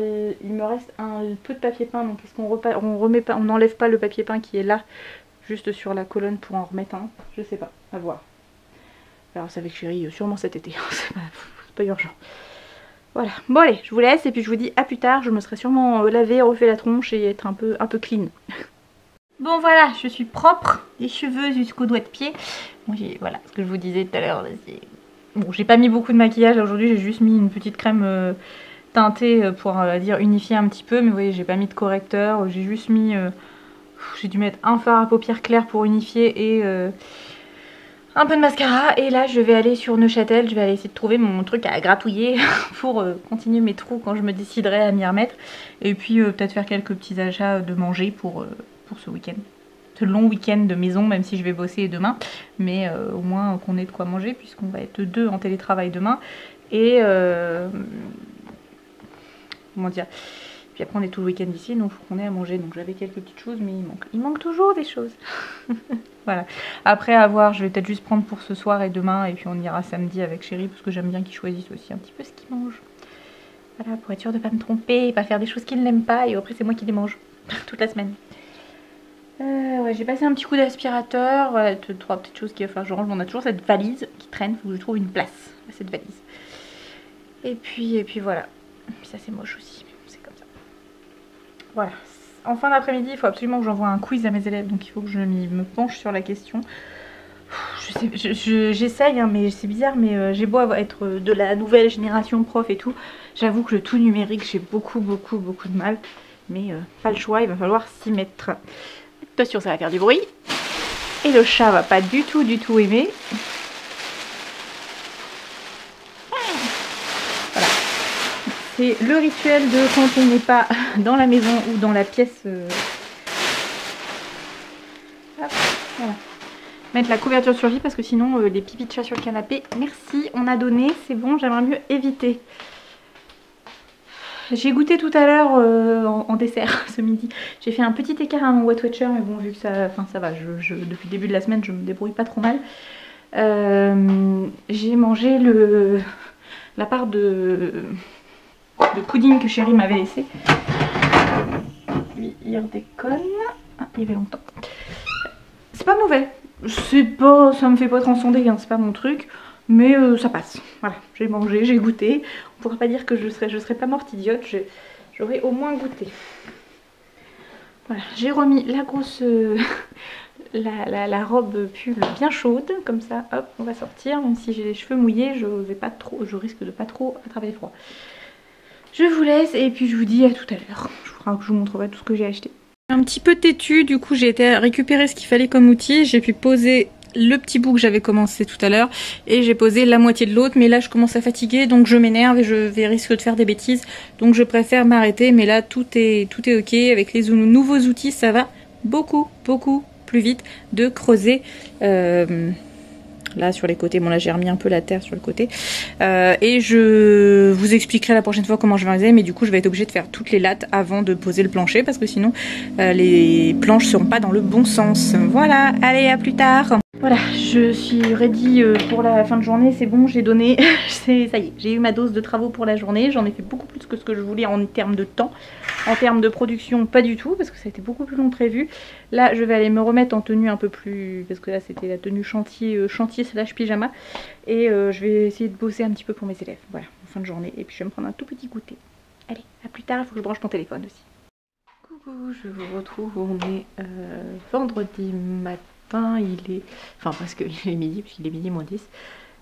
peu de papier peint, donc est-ce qu'on n'enlève pas le papier peint qui est là juste sur la colonne pour en remettre un? Je sais pas, à voir. Alors c'est avec chérie sûrement cet été. C'est pas urgent. Voilà, bon allez, je vous laisse et puis je vous dis à plus tard. Je me serai sûrement lavé, refait la tronche et être un peu clean. Bon voilà, je suis propre, les cheveux jusqu'aux doigts de pied. Bon, voilà, ce que je vous disais tout à l'heure. Bon, j'ai pas mis beaucoup de maquillage aujourd'hui, j'ai juste mis une petite crème teintée pour dire unifier un petit peu. Mais vous voyez, j'ai pas mis de correcteur, j'ai juste mis... j'ai dû mettre un fard à paupières clair pour unifier et un peu de mascara. Et là, je vais aller sur Neuchâtel, je vais aller essayer de trouver mon truc à gratouiller pour continuer mes trous quand je me déciderai à m'y remettre. Et puis peut-être faire quelques petits achats de manger pour ce week-end. Ce long week-end de maison, même si je vais bosser demain. Mais au moins qu'on ait de quoi manger, puisqu'on va être 2 en télétravail demain. Et... comment dire, puis après on est tout le week-end ici, donc il faut qu'on ait à manger. Donc j'avais quelques petites choses, mais il manque toujours des choses. Voilà. Après à voir, je vais peut-être juste prendre pour ce soir et demain, et puis on ira samedi avec chérie, parce que j'aime bien qu'il choisisse aussi un petit peu ce qu'il mange. Voilà, pour être sûr de pas me tromper, et pas faire des choses qu'il n'aime pas, et après c'est moi qui les mange toute la semaine. Ouais, j'ai passé un petit coup d'aspirateur, voilà, 3 petites choses qu'il va falloir que je range. On a toujours cette valise qui traîne, il faut que je trouve une place à cette valise. Et puis voilà. Et puis ça c'est moche aussi, c'est comme ça. Voilà. En fin d'après-midi, il faut absolument que j'envoie un quiz à mes élèves, donc il faut que je me penche sur la question. J'essaye, hein, mais c'est bizarre, mais j'ai beau être de la nouvelle génération prof et tout, j'avoue que le tout numérique, j'ai beaucoup de mal. Mais pas le choix, il va falloir s'y mettre. Attention, ça va faire du bruit. Et le chat va pas du tout aimer. Voilà. C'est le rituel de quand on n'est pas dans la maison ou dans la pièce. Hop, voilà. Mettre la couverture sur le lit parce que sinon les pipis de chat sur le canapé. Merci, on a donné, c'est bon, j'aimerais mieux éviter. J'ai goûté tout à l'heure en dessert ce midi. J'ai fait un petit écart à mon Weight Watcher, mais bon, vu que ça va, depuis le début de la semaine, je me débrouille pas trop mal. J'ai mangé la part de pudding que Chérie m'avait laissé. Lui, il redéconne. Ah, il y avait longtemps. C'est pas mauvais. Ça me fait pas transcender, hein, c'est pas mon truc. Mais ça passe. Voilà, j'ai mangé, j'ai goûté. On pourrait pas dire que je serais pas morte idiote. J'aurais au moins goûté. Voilà, j'ai remis la grosse... la robe pull bien chaude. Comme ça, hop, on va sortir. Même si j'ai les cheveux mouillés, je risque de pas trop attraper froid. Je vous laisse et puis je vous dis à tout à l'heure. Je vous montrerai tout ce que j'ai acheté. Un petit peu têtu, du coup j'ai été récupérer ce qu'il fallait comme outil. J'ai pu poser le petit bout que j'avais commencé tout à l'heure et j'ai posé la moitié de l'autre, mais là je commence à fatiguer donc je m'énerve et je risque de faire des bêtises, donc je préfère m'arrêter. Mais là tout est ok avec les nouveaux outils, ça va beaucoup plus vite de creuser là sur les côtés. Bon là j'ai remis un peu la terre sur le côté et je vous expliquerai la prochaine fois comment je vais réaliser, mais du coup je vais être obligée de faire toutes les lattes avant de poser le plancher parce que sinon les planches seront pas dans le bon sens. Voilà, allez, à plus tard. Voilà, je suis ready pour la fin de journée, c'est bon, j'ai donné, ça y est, j'ai eu ma dose de travaux pour la journée. J'en ai fait beaucoup plus que ce que je voulais en termes de temps. En termes de production, pas du tout, parce que ça a été beaucoup plus long que prévu. Là, je vais aller me remettre en tenue un peu plus, parce que là, c'était la tenue chantier / pyjama. Et je vais essayer de bosser un petit peu pour mes élèves, voilà, en fin de journée. Et puis, je vais me prendre un tout petit goûter. Allez, à plus tard, il faut que je branche mon téléphone aussi. Coucou, je vous retrouve, on est vendredi matin. Il est, enfin presque il est midi, puisqu'il est midi moins 10.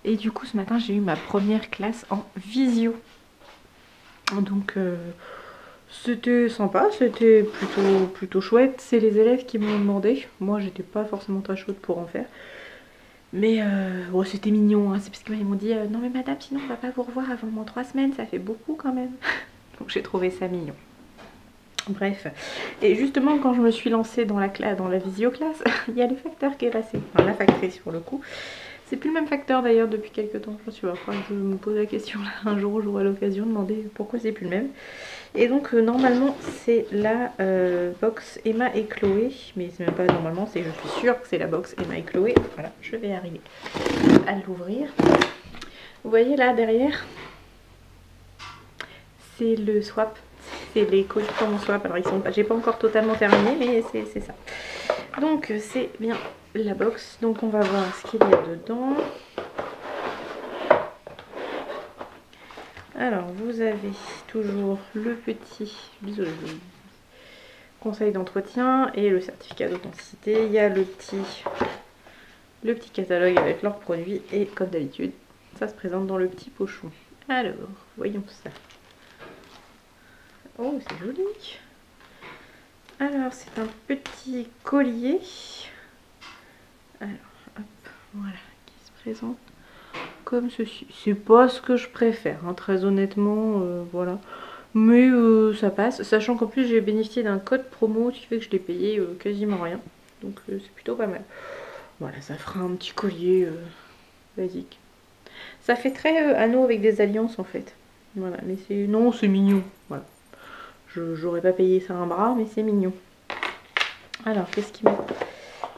Et du coup ce matin j'ai eu ma première classe en visio. Donc c'était sympa, c'était plutôt chouette. C'est les élèves qui m'ont demandé. Moi j'étais pas forcément très chaude pour en faire. Mais bon, c'était mignon, hein. C'est parce qu'ils m'ont dit non mais madame, sinon on va pas vous revoir avant moins 3 semaines, ça fait beaucoup quand même. Donc j'ai trouvé ça mignon. Bref, et justement quand je me suis lancée dans la visio-classe, il y a le facteur qui est passé, enfin la factrice pour le coup. C'est plus le même facteur d'ailleurs depuis quelques temps, je crois que je me pose la question là, un jour où j'aurai l'occasion de demander pourquoi c'est plus le même. Et donc normalement c'est la box Emma et Chloé, mais c'est même pas normalement, c'est je suis sûre que c'est la box Emma et Chloé. Voilà, je vais arriver à l'ouvrir. Vous voyez là derrière, c'est le swap. C'est les colis pour mon swap, alors ils sont pas, j'ai pas encore totalement terminé, mais c'est ça. Donc c'est bien la box, donc on va voir ce qu'il y a dedans. Alors vous avez toujours le petit conseil d'entretien et le certificat d'authenticité. Il y a le petit catalogue avec leurs produits et comme d'habitude ça se présente dans le petit pochon. Alors voyons ça. Oh, c'est joli. Alors, c'est un petit collier. Alors, hop, voilà, qui se présente comme ceci. C'est pas ce que je préfère, hein, très honnêtement, voilà. Mais ça passe, sachant qu'en plus j'ai bénéficié d'un code promo, ce qui fait que je l'ai payé quasiment rien. Donc c'est plutôt pas mal. Voilà, ça fera un petit collier basique. Ça fait très anneau avec des alliances en fait. Voilà, mais c'est... Non, c'est mignon, voilà. J'aurais pas payé ça un bras, mais c'est mignon. Alors, qu'est-ce qu'ils mettent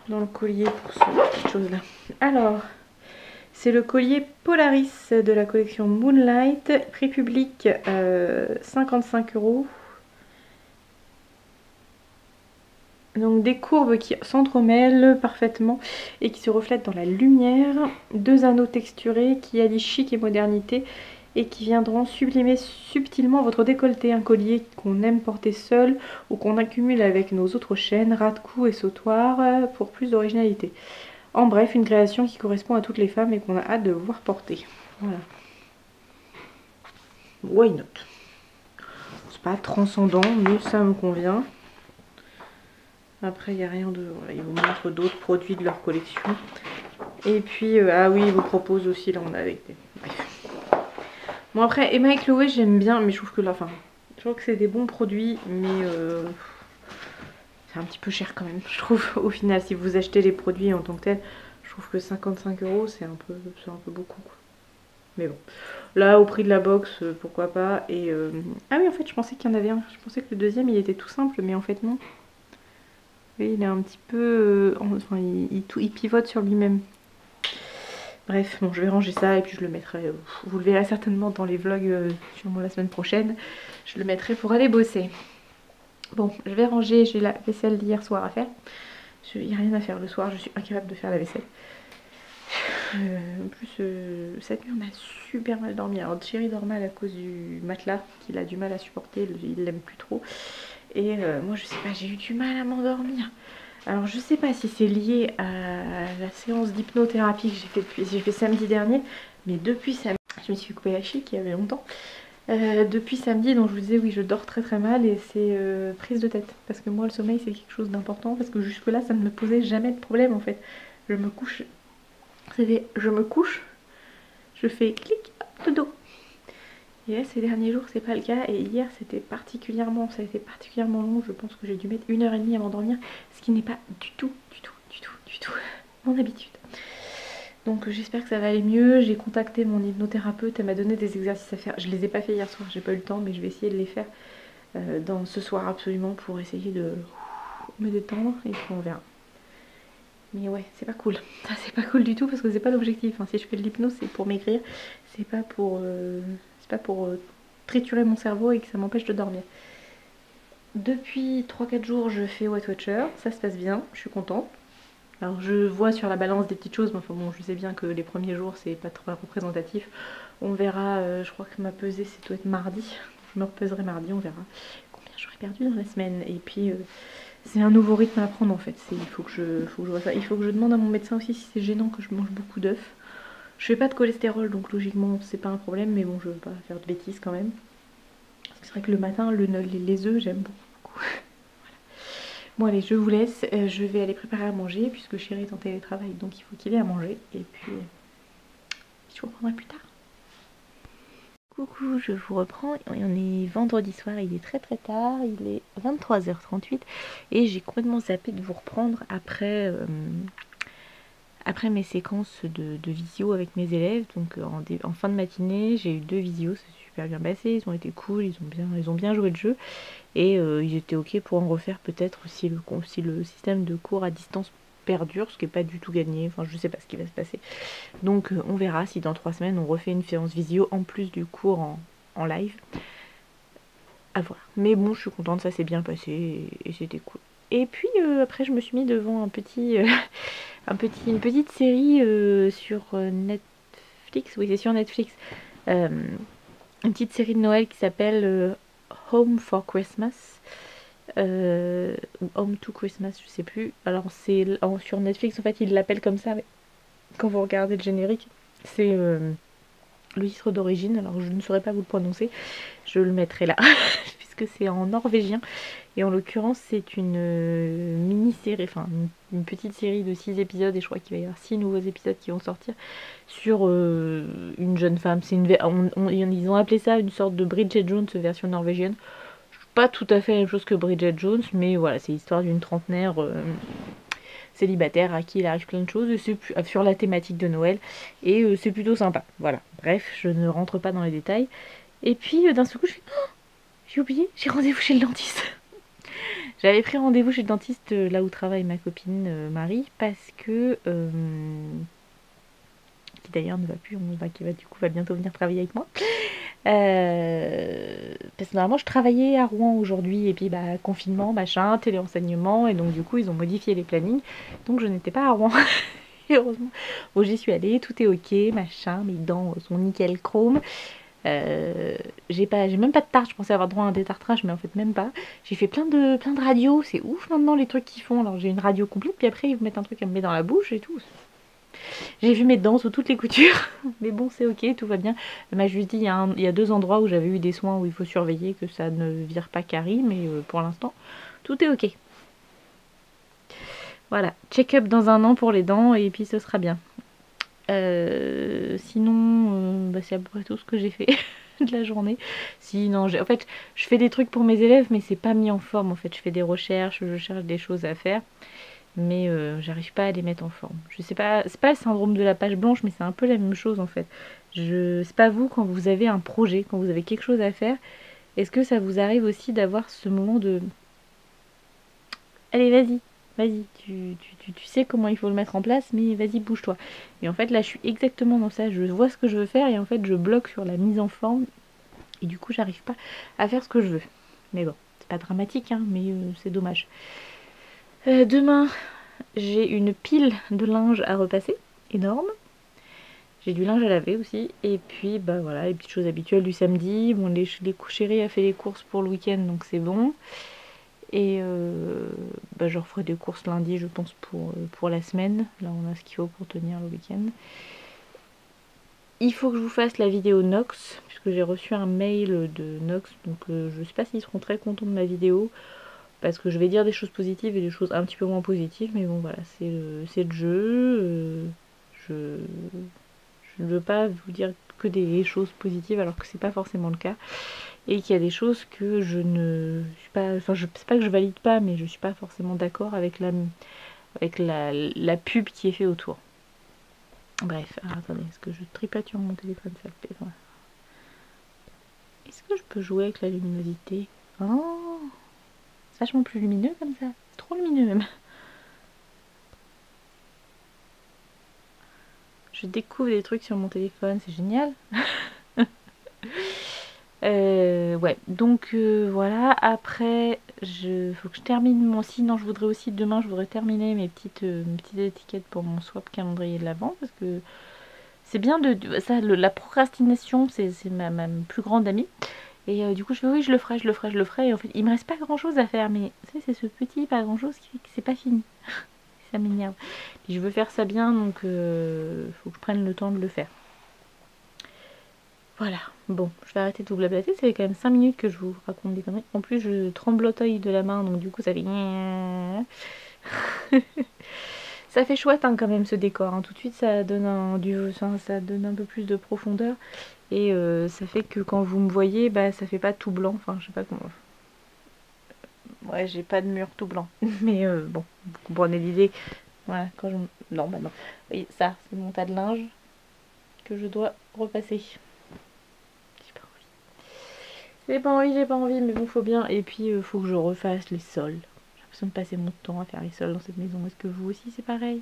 dans le collier pour cette petite chose-là? Alors, c'est le collier Polaris de la collection Moonlight, prix public 55 €. Donc des courbes qui s'entremêlent parfaitement et qui se reflètent dans la lumière. 2 anneaux texturés qui allient chic et modernité et qui viendront sublimer subtilement votre décolleté. Un collier qu'on aime porter seul ou qu'on accumule avec nos autres chaînes, ras-de-cou et sautoirs pour plus d'originalité. En bref, une création qui correspond à toutes les femmes et qu'on a hâte de voir porter. Voilà. Why not? C'est pas transcendant, mais ça me convient. Après, il n'y a rien de... Voilà, ils vous montrent d'autres produits de leur collection. Et puis, ah oui, ils vous proposent aussi, là on a avec des... Bref. Bon après, Emma et Chloé j'aime bien, mais je trouve que là, enfin, je trouve que c'est des bons produits, mais c'est un petit peu cher quand même, je trouve, au final, si vous achetez les produits en tant que tel, je trouve que 55 € c'est un peu beaucoup, quoi. Mais bon, là, au prix de la box, pourquoi pas, et... Ah oui, en fait, je pensais qu'il y en avait un, je pensais que le deuxième, il était tout simple, mais en fait, non. Oui, il est un petit peu... Enfin, il pivote sur lui-même. Bref, bon, je vais ranger ça et puis je le mettrai, vous le verrez certainement dans les vlogs sûrement la semaine prochaine. Je le mettrai pour aller bosser. Bon, je vais ranger, j'ai la vaisselle d'hier soir à faire. Il n'y a rien à faire le soir, je suis incapable de faire la vaisselle. En plus, cette nuit on a super mal dormi. Alors Thierry dort mal à cause du matelas qu'il a du mal à supporter, il l'aime plus trop. Et moi je sais pas, j'ai eu du mal à m'endormir. Alors je sais pas si c'est lié à la séance d'hypnothérapie que j'ai fait samedi dernier, mais depuis samedi, je me suis coupé la chic il y avait longtemps. Depuis samedi, donc je vous disais oui je dors très très mal et c'est prise de tête. Parce que moi le sommeil c'est quelque chose d'important, parce que jusque là ça ne me posait jamais de problème en fait. Je me couche, je fais clic, hop, dodo. Et là ces derniers jours c'est pas le cas, et hier ça a été particulièrement long, je pense que j'ai dû mettre 1h30 à m'endormir, ce qui n'est pas du tout mon habitude. Donc j'espère que ça va aller mieux, j'ai contacté mon hypnothérapeute, elle m'a donné des exercices à faire, je les ai pas fait hier soir, j'ai pas eu le temps, mais je vais essayer de les faire dans ce soir absolument pour essayer de me détendre et puis on verra. Mais ouais, c'est pas cool. Ça c'est pas cool du tout parce que c'est pas l'objectif. Hein. Si je fais de l'hypnose, c'est pour maigrir. C'est pas pour, triturer mon cerveau et que ça m'empêche de dormir. Depuis 3-4 jours, je fais Weight Watcher. Ça se passe bien, je suis contente. Alors je vois sur la balance des petites choses, mais enfin bon, je sais bien que les premiers jours, c'est pas trop représentatif. On verra, je crois que ma pesée, c'est doit être mardi. Je me repeserai mardi, on verra combien j'aurai perdu dans la semaine. Et puis... c'est un nouveau rythme à prendre en fait, il faut que je vois ça. Il faut que je demande à mon médecin aussi si c'est gênant que je mange beaucoup d'œufs. Je fais pas de cholestérol donc logiquement c'est pas un problème, mais bon je veux pas faire de bêtises quand même. Parce que c'est vrai que le matin les œufs j'aime beaucoup. Voilà. Bon allez je vous laisse, je vais aller préparer à manger puisque Chéri est en télétravail donc il faut qu'il ait à manger. Et puis je vous reprendrai plus tard. Coucou, je vous reprends, on est vendredi soir, il est très très tard, il est 23h38 et j'ai complètement zappé de vous reprendre après mes séquences de visio avec mes élèves. Donc en fin de matinée, j'ai eu 2 visios, c'est super bien passé, ils ont été cool, ils ont bien joué le jeu et ils étaient ok pour en refaire peut-être si le système de cours à distance perdure, ce qui n'est pas du tout gagné, enfin je sais pas ce qui va se passer. Donc on verra si dans 3 semaines on refait une séance visio en plus du cours en live. À voir. Mais bon, je suis contente, ça s'est bien passé et c'était cool. Et puis après je me suis mis devant une petite série sur Netflix, oui c'est sur Netflix, une petite série de Noël qui s'appelle Home for Christmas. Ou Home to Christmas, je sais plus. Alors c'est sur Netflix en fait ils l'appellent comme ça, mais quand vous regardez le générique, c'est le titre d'origine, alors je ne saurais pas vous le prononcer, je le mettrai là, puisque c'est en norvégien, et en l'occurrence c'est une mini-série, enfin une petite série de 6 épisodes, et je crois qu'il va y avoir 6 nouveaux épisodes qui vont sortir, sur une jeune femme, ils ont appelé ça une sorte de Bridget Jones version norvégienne, pas tout à fait la même chose que Bridget Jones, mais voilà, c'est l'histoire d'une trentenaire célibataire à qui il arrive plein de choses, et c'est sur la thématique de Noël, et c'est plutôt sympa. Voilà, bref, je ne rentre pas dans les détails. Et puis d'un seul coup, je fais oh, j'ai oublié, j'ai rendez-vous chez le dentiste. J'avais pris rendez-vous chez le dentiste là où travaille ma copine Marie, parce que qui d'ailleurs ne va plus, qui va du coup va bientôt venir travailler avec moi. Parce que normalement je travaillais à Rouen aujourd'hui et puis bah confinement, machin, téléenseignement, et donc du coup ils ont modifié les plannings, donc je n'étais pas à Rouen. Heureusement. Bon j'y suis allée, tout est ok, machin, mes dents sont nickel chrome. J'ai même pas de tarte, je pensais avoir droit à un détartrage mais en fait même pas. J'ai fait plein de radios, c'est ouf maintenant les trucs qu'ils font. Alors j'ai une radio complète puis après ils vous mettent un truc à me mettre dans la bouche et tout. J'ai vu mes dents sous toutes les coutures, mais bon c'est ok, tout va bien. Elle m'a juste dit il y a 2 endroits où j'avais eu des soins où il faut surveiller que ça ne vire pas carie, mais pour l'instant tout est ok. Voilà, check-up dans un an pour les dents et puis ce sera bien. Sinon, c'est à peu près tout ce que j'ai fait de la journée. Sinon, en fait, je fais des trucs pour mes élèves, mais c'est pas mis en forme. En fait, je fais des recherches, je cherche des choses à faire, mais j'arrive pas à les mettre en forme. Je sais pas, c'est pas le syndrome de la page blanche, mais c'est un peu la même chose en fait. C'est pas vous quand vous avez un projet, quand vous avez quelque chose à faire. Est-ce que ça vous arrive aussi d'avoir ce moment de allez, vas-y, vas-y, tu sais comment il faut le mettre en place, mais vas-y, bouge-toi. Et en fait, là, je suis exactement dans ça. Je vois ce que je veux faire et en fait, je bloque sur la mise en forme. Et du coup, j'arrive pas à faire ce que je veux. Mais bon, c'est pas dramatique, hein, mais c'est dommage. Demain, j'ai une pile de linge à repasser, énorme. J'ai du linge à laver aussi. Et puis, bah voilà, les petites choses habituelles du samedi. Bon, les chéris a fait les courses pour le week-end, donc c'est bon. Et bah, je referai des courses lundi, je pense, pour la semaine. Là, on a ce qu'il faut pour tenir le week-end. Il faut que je vous fasse la vidéo Nox, puisque j'ai reçu un mail de Nox. Donc, je sais pas s'ils seront très contents de ma vidéo, parce que je vais dire des choses positives et des choses un petit peu moins positives. Mais bon, voilà, c'est le jeu. Je ne veux pas vous dire que des choses positives, alors que c'est pas forcément le cas. Et qu'il y a des choses que je ne suis pas, enfin je sais pas que je valide pas, mais je suis pas forcément d'accord avec la pub qui est fait autour. Bref, alors attendez, est-ce que je tripature mon téléphone, ça le fait. Voilà. Est-ce que je peux jouer avec la luminosité? Oh, c'est vachement plus lumineux comme ça, trop lumineux même. Je découvre des trucs sur mon téléphone, c'est génial. Ouais, donc voilà, après, faut que je termine mon site. Non, je voudrais aussi, demain, je voudrais terminer mes petites étiquettes pour mon swap calendrier de l'avant, parce que c'est bien ça, la procrastination, c'est ma plus grande amie. Et du coup, je fais oui, je le ferai, je le ferai, je le ferai. Et en fait, il me reste pas grand chose à faire, mais tu sais, c'est ce petit pas grand chose qui fait que c'est pas fini. Ça m'énerve. Puis je veux faire ça bien, donc faut que je prenne le temps de le faire. Voilà, bon, je vais arrêter de vous blablater, ça fait quand même 5 minutes que je vous raconte des conneries. En plus, je trembloteille de la main, donc du coup, ça fait... Ça fait chouette hein, quand même ce décor, hein. Tout de suite ça donne ça donne un peu plus de profondeur. Et ça fait que quand vous me voyez, bah ça fait pas tout blanc, enfin je sais pas comment... Ouais, j'ai pas de mur tout blanc, mais bon, vous comprenez l'idée. Voilà, quand je... Non, bah non. Oui, ça, c'est mon tas de linge que je dois repasser. J'ai pas envie, mais bon, faut bien. Et puis, faut que je refasse les sols. J'ai l'impression de passer mon temps à faire les sols dans cette maison. Est-ce que vous aussi, c'est pareil?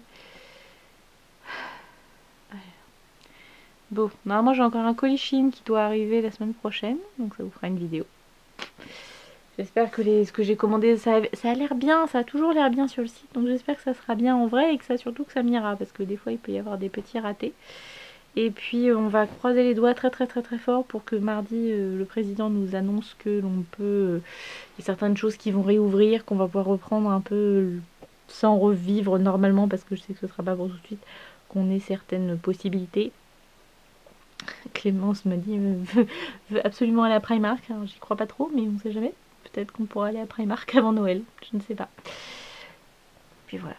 Bon, normalement, j'ai encore un colis Chine qui doit arriver la semaine prochaine. Donc, ça vous fera une vidéo. J'espère que ce que j'ai commandé, ça a l'air bien. Ça a toujours l'air bien sur le site. Donc, j'espère que ça sera bien en vrai et que ça, surtout que ça m'ira. Parce que des fois, il peut y avoir des petits ratés. Et puis on va croiser les doigts très très très très fort pour que mardi le président nous annonce que l'on peut... il y a certaines choses qui vont réouvrir, qu'on va pouvoir reprendre un peu sans revivre normalement parce que je sais que ce sera pas pour tout de suite, qu'on ait certaines possibilités. Clémence me dit veut absolument aller à Primark, alors j'y crois pas trop mais on sait jamais. Peut-être qu'on pourra aller à Primark avant Noël, je ne sais pas. Puis voilà.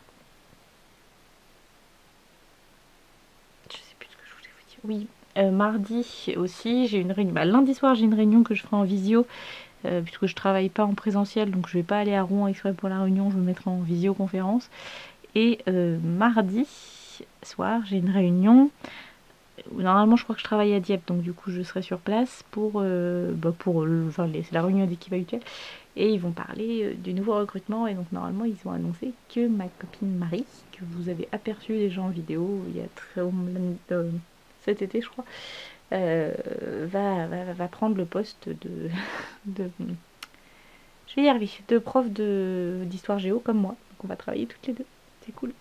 Oui, mardi aussi, j'ai une réunion. Bah, lundi soir, j'ai une réunion que je ferai en visio, puisque je travaille pas en présentiel, donc je vais pas aller à Rouen exprès pour la réunion, je me mettrai en visioconférence. Et mardi soir, j'ai une réunion. Normalement, je crois que je travaille à Dieppe, donc du coup, je serai sur place c'est la réunion d'équipe habituelle. Et ils vont parler du nouveau recrutement. Et donc, normalement, ils ont annoncé que ma copine Marie, que vous avez aperçue déjà en vidéo il y a cet été, je crois, va prendre le poste de je vais y arriver, de prof d'histoire géo comme moi. Donc, on va travailler toutes les deux. C'est cool.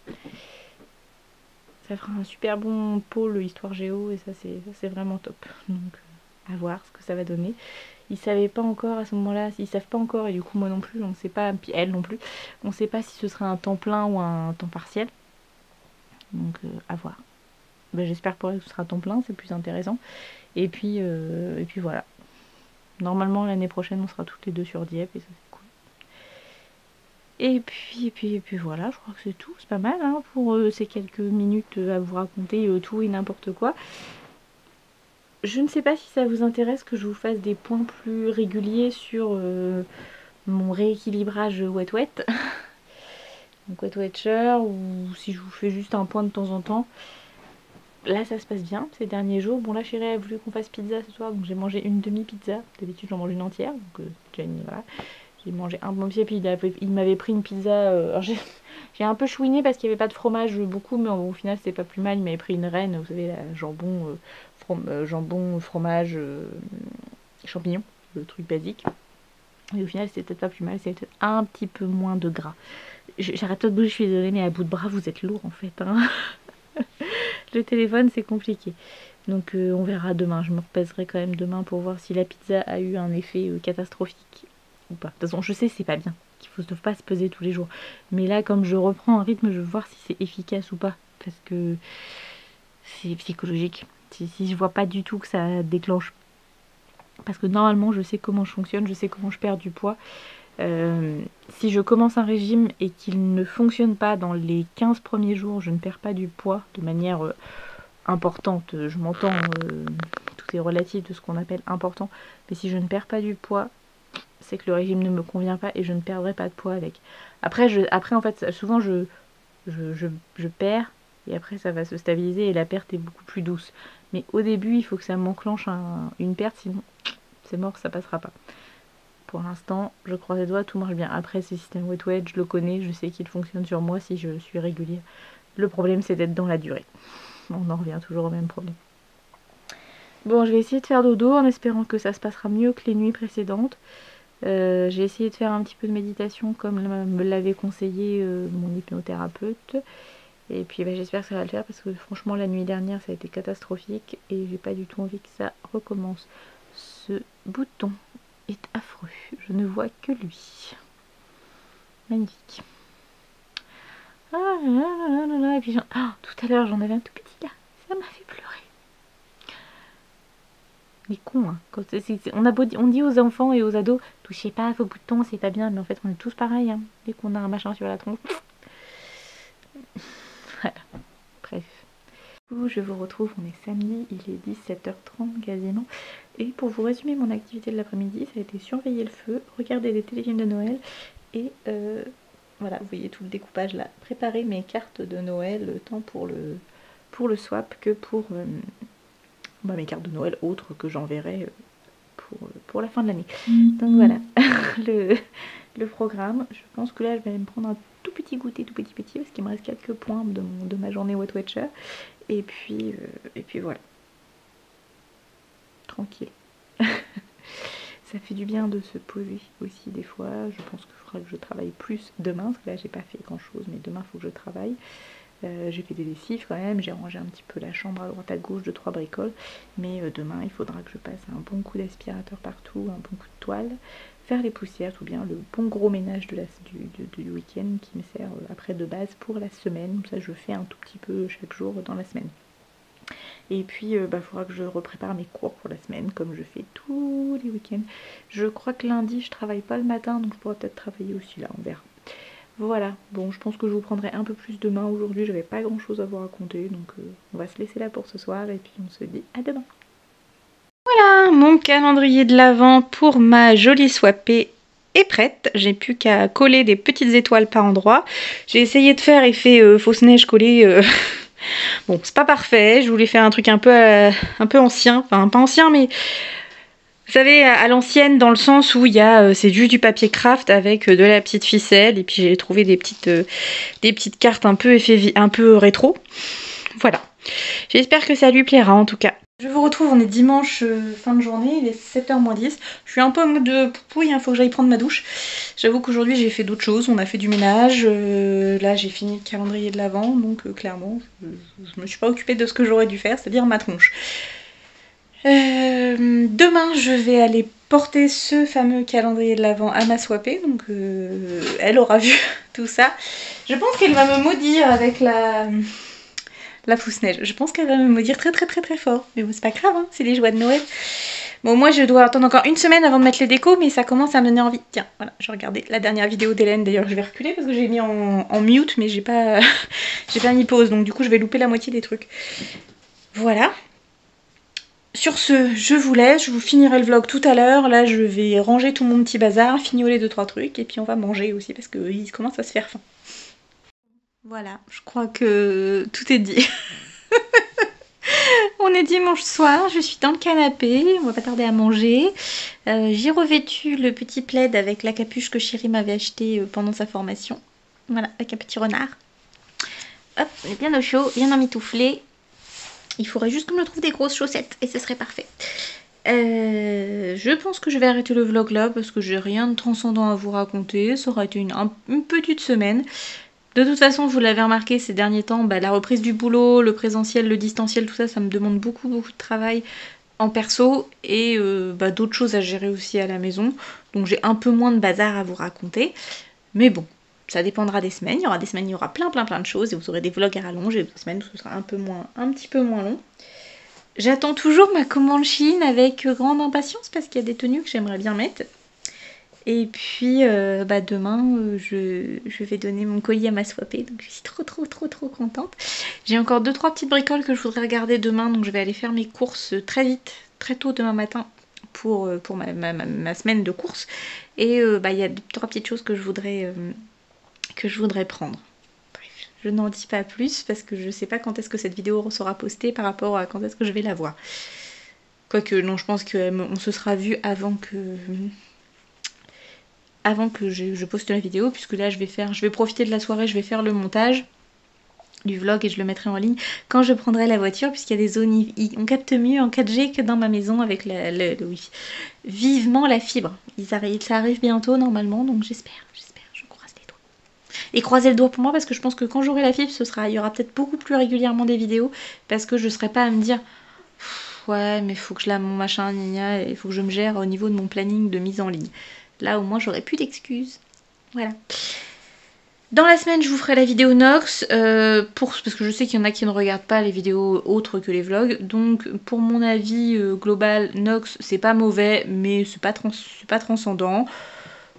Ça fera un super bon pôle histoire géo et ça c'est vraiment top. Donc à voir ce que ça va donner. Ils savaient pas encore à ce moment-là, ils savent pas encore et du coup moi non plus, on sait pas, puis elle non plus, on sait pas si ce sera un temps plein ou un temps partiel. Donc à voir. Ben, j'espère pour elle que ce sera temps plein, c'est plus intéressant. Et puis voilà. Normalement l'année prochaine on sera toutes les deux sur Dieppe et ça c'est cool. Et puis voilà, je crois que c'est tout, c'est pas mal hein, pour ces quelques minutes à vous raconter tout et n'importe quoi. Je ne sais pas si ça vous intéresse que je vous fasse des points plus réguliers sur mon rééquilibrage wet-wet. Donc wet-wetcher, ou si je vous fais juste un point de temps en temps. Là ça se passe bien ces derniers jours. Bon là Chérie a voulu qu'on fasse pizza ce soir, donc j'ai mangé une demi-pizza. D'habitude j'en mange une entière, donc voilà. J'ai mangé un bon pied, puis il m'avait pris une pizza. Alors j'ai un peu chouiné parce qu'il n'y avait pas de fromage beaucoup, mais au final c'était pas plus mal. Il m'avait pris une reine, vous savez, la jambon, jambon, fromage, champignons, le truc basique. Et au final c'était peut-être pas plus mal, c'était peut-être un petit peu moins de gras. J'arrête pas de bouger, je suis désolée, mais à bout de bras vous êtes lourd en fait. Hein. Le téléphone c'est compliqué. Donc on verra demain, je me repèserai quand même demain pour voir si la pizza a eu un effet catastrophique ou pas. De toute façon je sais c'est pas bien, qu'il ne faut pas se peser tous les jours. Mais là comme je reprends un rythme, je veux voir si c'est efficace ou pas. Parce que c'est psychologique. Si je vois pas du tout que ça déclenche. Parce que normalement je sais comment je fonctionne, je sais comment je perds du poids. Si je commence un régime et qu'il ne fonctionne pas dans les 15 premiers jours, je ne perds pas du poids de manière importante. Je m'entends, tout est relatif de ce qu'on appelle important. Mais si je ne perds pas du poids, c'est que le régime ne me convient pas et je ne perdrai pas de poids avec. Après en fait, souvent je perds et après ça va se stabiliser et la perte est beaucoup plus douce. Mais au début, il faut que ça m'enclenche une perte, sinon c'est mort, ça passera pas. Pour l'instant, je croise les doigts, tout marche bien. Après, ce système wet-wet, je le connais, je sais qu'il fonctionne sur moi si je suis régulière. Le problème, c'est d'être dans la durée. On en revient toujours au même problème. Bon, je vais essayer de faire dodo en espérant que ça se passera mieux que les nuits précédentes. J'ai essayé de faire un petit peu de méditation comme me l'avait conseillé mon hypnothérapeute. Et puis j'espère que ça va le faire parce que franchement la nuit dernière ça a été catastrophique et j'ai pas du tout envie que ça recommence. Ce bouton est affreux, je ne vois que lui. Magnifique. Ah là là là là. Et puis tout à l'heure j'en avais un tout petit là, ça m'a fait pleurer. Les cons, hein. Quand on dit aux enfants et aux ados, touchez pas à vos boutons, c'est pas bien, mais en fait on est tous pareils. Hein. Dès qu'on a un machin sur la tronche. Voilà. Bref. Je vous retrouve, on est samedi, il est 17h30 quasiment. Et pour vous résumer mon activité de l'après-midi, ça a été surveiller le feu, regarder des téléfilms de Noël et voilà, vous voyez tout le découpage là. Préparer mes cartes de Noël, tant pour le swap que pour mes cartes de Noël autres que j'enverrai pour la fin de l'année. Donc voilà, le programme. Je pense que là je vais aller me prendre un tout petit goûter, tout petit parce qu'il me reste quelques points de ma journée wet-wetcher. Et puis voilà. Tranquille. Ça fait du bien de se poser aussi des fois. Je pense qu'il faudra que je travaille plus demain, parce que là j'ai pas fait grand chose, mais demain il faut que je travaille. J'ai fait des lessives quand même, j'ai rangé un petit peu la chambre à droite à gauche, 2-3 bricoles. Mais demain il faudra que je passe un bon coup d'aspirateur partout, un bon coup de toile, faire les poussières, tout bien, le bon gros ménage du week-end qui me sert après de base pour la semaine. Ça je fais un tout petit peu chaque jour dans la semaine. Et puis il faudra que je reprépare mes cours pour la semaine comme je fais tous les week-ends. Je crois que lundi je travaille pas le matin, donc je pourrais peut-être travailler aussi là, on verra. Voilà, bon je pense que je vous prendrai un peu plus demain. Aujourd'hui j'avais pas grand chose à vous raconter, donc on va se laisser là pour ce soir et puis on se dit à demain. Voilà, mon calendrier de l'Avent pour ma jolie soipée est prête. J'ai plus qu'à coller des petites étoiles par endroit. J'ai essayé de faire effet fausse neige collée. Bon, c'est pas parfait, je voulais faire un truc un peu ancien, enfin pas ancien mais vous savez à l'ancienne dans le sens où il y a c'est juste du papier craft avec de la petite ficelle et puis j'ai trouvé des petites cartes un peu rétro. Voilà. J'espère que ça lui plaira en tout cas. Je vous retrouve, on est dimanche fin de journée, il est 7h moins 10. Je suis un peu en mode de poupouille, il faut que j'aille prendre ma douche. J'avoue qu'aujourd'hui j'ai fait d'autres choses, on a fait du ménage. Là j'ai fini le calendrier de l'Avent, donc clairement je me suis pas occupée de ce que j'aurais dû faire, c'est-à-dire ma tronche. Demain je vais aller porter ce fameux calendrier de l'Avent à ma soipée, donc elle aura vu tout ça. Je pense qu'elle va me maudire avec la la fausse neige. Je pense qu'elle va me maudire très très très très fort. Mais bon, c'est pas grave, hein, c'est les joies de Noël. Bon, moi je dois attendre encore une semaine avant de mettre les décos, mais ça commence à me donner envie. Tiens, voilà, je regardais la dernière vidéo d'Hélène. D'ailleurs, je vais reculer parce que j'ai mis en mute, mais j'ai pas, j'ai pas mis pause. Donc du coup, je vais louper la moitié des trucs. Voilà. Sur ce, je vous laisse, je vous finirai le vlog tout à l'heure. Là, je vais ranger tout mon petit bazar, fignoler 2-3 trucs, et puis on va manger aussi parce qu'il commence à se faire faim. Voilà, je crois que tout est dit. On est dimanche soir, je suis dans le canapé, on va pas tarder à manger. J'ai revêtu le petit plaid avec la capuche que Chérie m'avait acheté pendant sa formation. Voilà, avec un petit renard. Hop, on est bien au chaud, bien emmitouflé. Il faudrait juste que je me trouve des grosses chaussettes et ce serait parfait. Je pense que je vais arrêter le vlog là parce que j'ai rien de transcendant à vous raconter. Ça aura été une petite semaine. De toute façon, vous l'avez remarqué ces derniers temps, bah, la reprise du boulot, le présentiel, le distanciel, tout ça, ça me demande beaucoup de travail en perso et bah, d'autres choses à gérer aussi à la maison. Donc j'ai un peu moins de bazar à vous raconter. Mais bon, ça dépendra des semaines. Il y aura des semaines, il y aura plein de choses et vous aurez des vlogs à rallonge et des semaines où ce sera un petit peu moins long. J'attends toujours ma commande Chine avec grande impatience parce qu'il y a des tenues que j'aimerais bien mettre. Et puis bah demain je vais donner mon colis à ma swappée, donc je suis trop contente. J'ai encore 2-3 petites bricoles que je voudrais regarder demain, donc je vais aller faire mes courses très vite, très tôt demain matin pour ma semaine de courses. Et bah il y a 2-3 petites choses que je voudrais prendre. Bref, je n'en dis pas plus parce que je sais pas quand est-ce que cette vidéo sera postée par rapport à quand est-ce que je vais la voir. Quoique non, je pense qu'on se sera vu avant que je poste la vidéo, puisque là je vais profiter de la soirée, je vais faire le montage du vlog et je le mettrai en ligne quand je prendrai la voiture, puisqu'il y a des zones, on capte mieux en 4G que dans ma maison avec le Wi-Fi. Vivement la fibre, ça arrive bientôt normalement, donc j'espère, je croise les doigts. Et croisez le doigt pour moi parce que je pense que quand j'aurai la fibre, il y aura peut-être beaucoup plus régulièrement des vidéos, parce que je serai pas à me dire ouais mais faut que je la mon machin gna, il faut que je me gère au niveau de mon planning de mise en ligne. Là au moins j'aurai plus d'excuses. Voilà. Dans la semaine je vous ferai la vidéo Nox parce que je sais qu'il y en a qui ne regardent pas les vidéos autres que les vlogs. Donc pour mon avis global, Nox c'est pas mauvais mais c'est pas transcendant.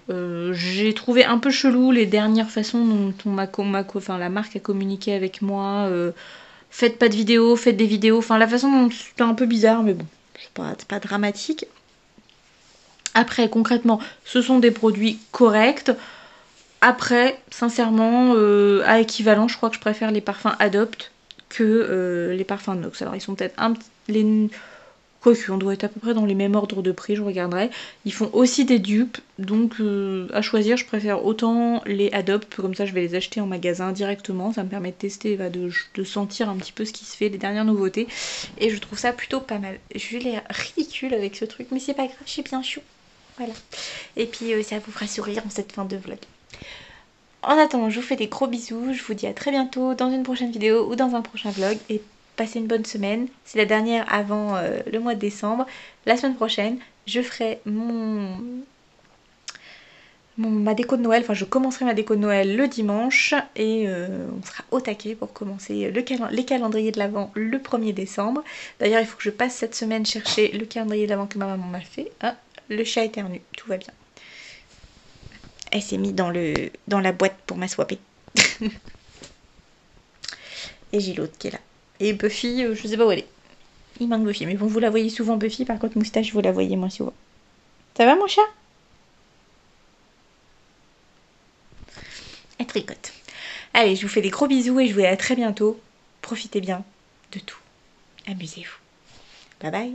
J'ai trouvé un peu chelou les dernières façons dont la marque a communiqué avec moi. Faites pas de vidéos, faites des vidéos. Enfin la façon dont c'était un peu bizarre mais bon, c'est pas dramatique. Après, concrètement, ce sont des produits corrects. Après, sincèrement, à équivalent, je crois que je préfère les parfums Adopt que les parfums Nox. Alors, ils sont peut-être quoique, on doit être à peu près dans les mêmes ordres de prix, je regarderai. Ils font aussi des dupes, donc à choisir, je préfère autant les Adopt, comme ça je vais les acheter en magasin directement. Ça me permet de tester, de sentir un petit peu ce qui se fait, les dernières nouveautés. Et je trouve ça plutôt pas mal. Je l'ai ridicule avec ce truc, mais c'est pas grave, je suis bien chou. Voilà. Et puis ça vous fera sourire en cette fin de vlog. En attendant, je vous fais des gros bisous. Je vous dis à très bientôt dans une prochaine vidéo ou dans un prochain vlog. Et passez une bonne semaine. C'est la dernière avant le mois de décembre. La semaine prochaine, je ferai ma déco de Noël. Enfin, je commencerai ma déco de Noël le dimanche. Et on sera au taquet pour commencer les calendriers de l'Avent le 1er décembre. D'ailleurs, il faut que je passe cette semaine chercher le calendrier de l'Avent que ma maman m'a fait. Ah, le chat éternue, tout va bien. Elle s'est mise dans la boîte pour m'assoiper. Et j'ai l'autre qui est là. Et Buffy, je sais pas où elle est. Il manque Buffy. Mais bon, vous la voyez souvent Buffy. Par contre, Moustache, vous la voyez moins souvent. Ça va mon chat? Elle tricote. Allez, je vous fais des gros bisous et je vous dis à très bientôt. Profitez bien de tout. Amusez-vous. Bye bye.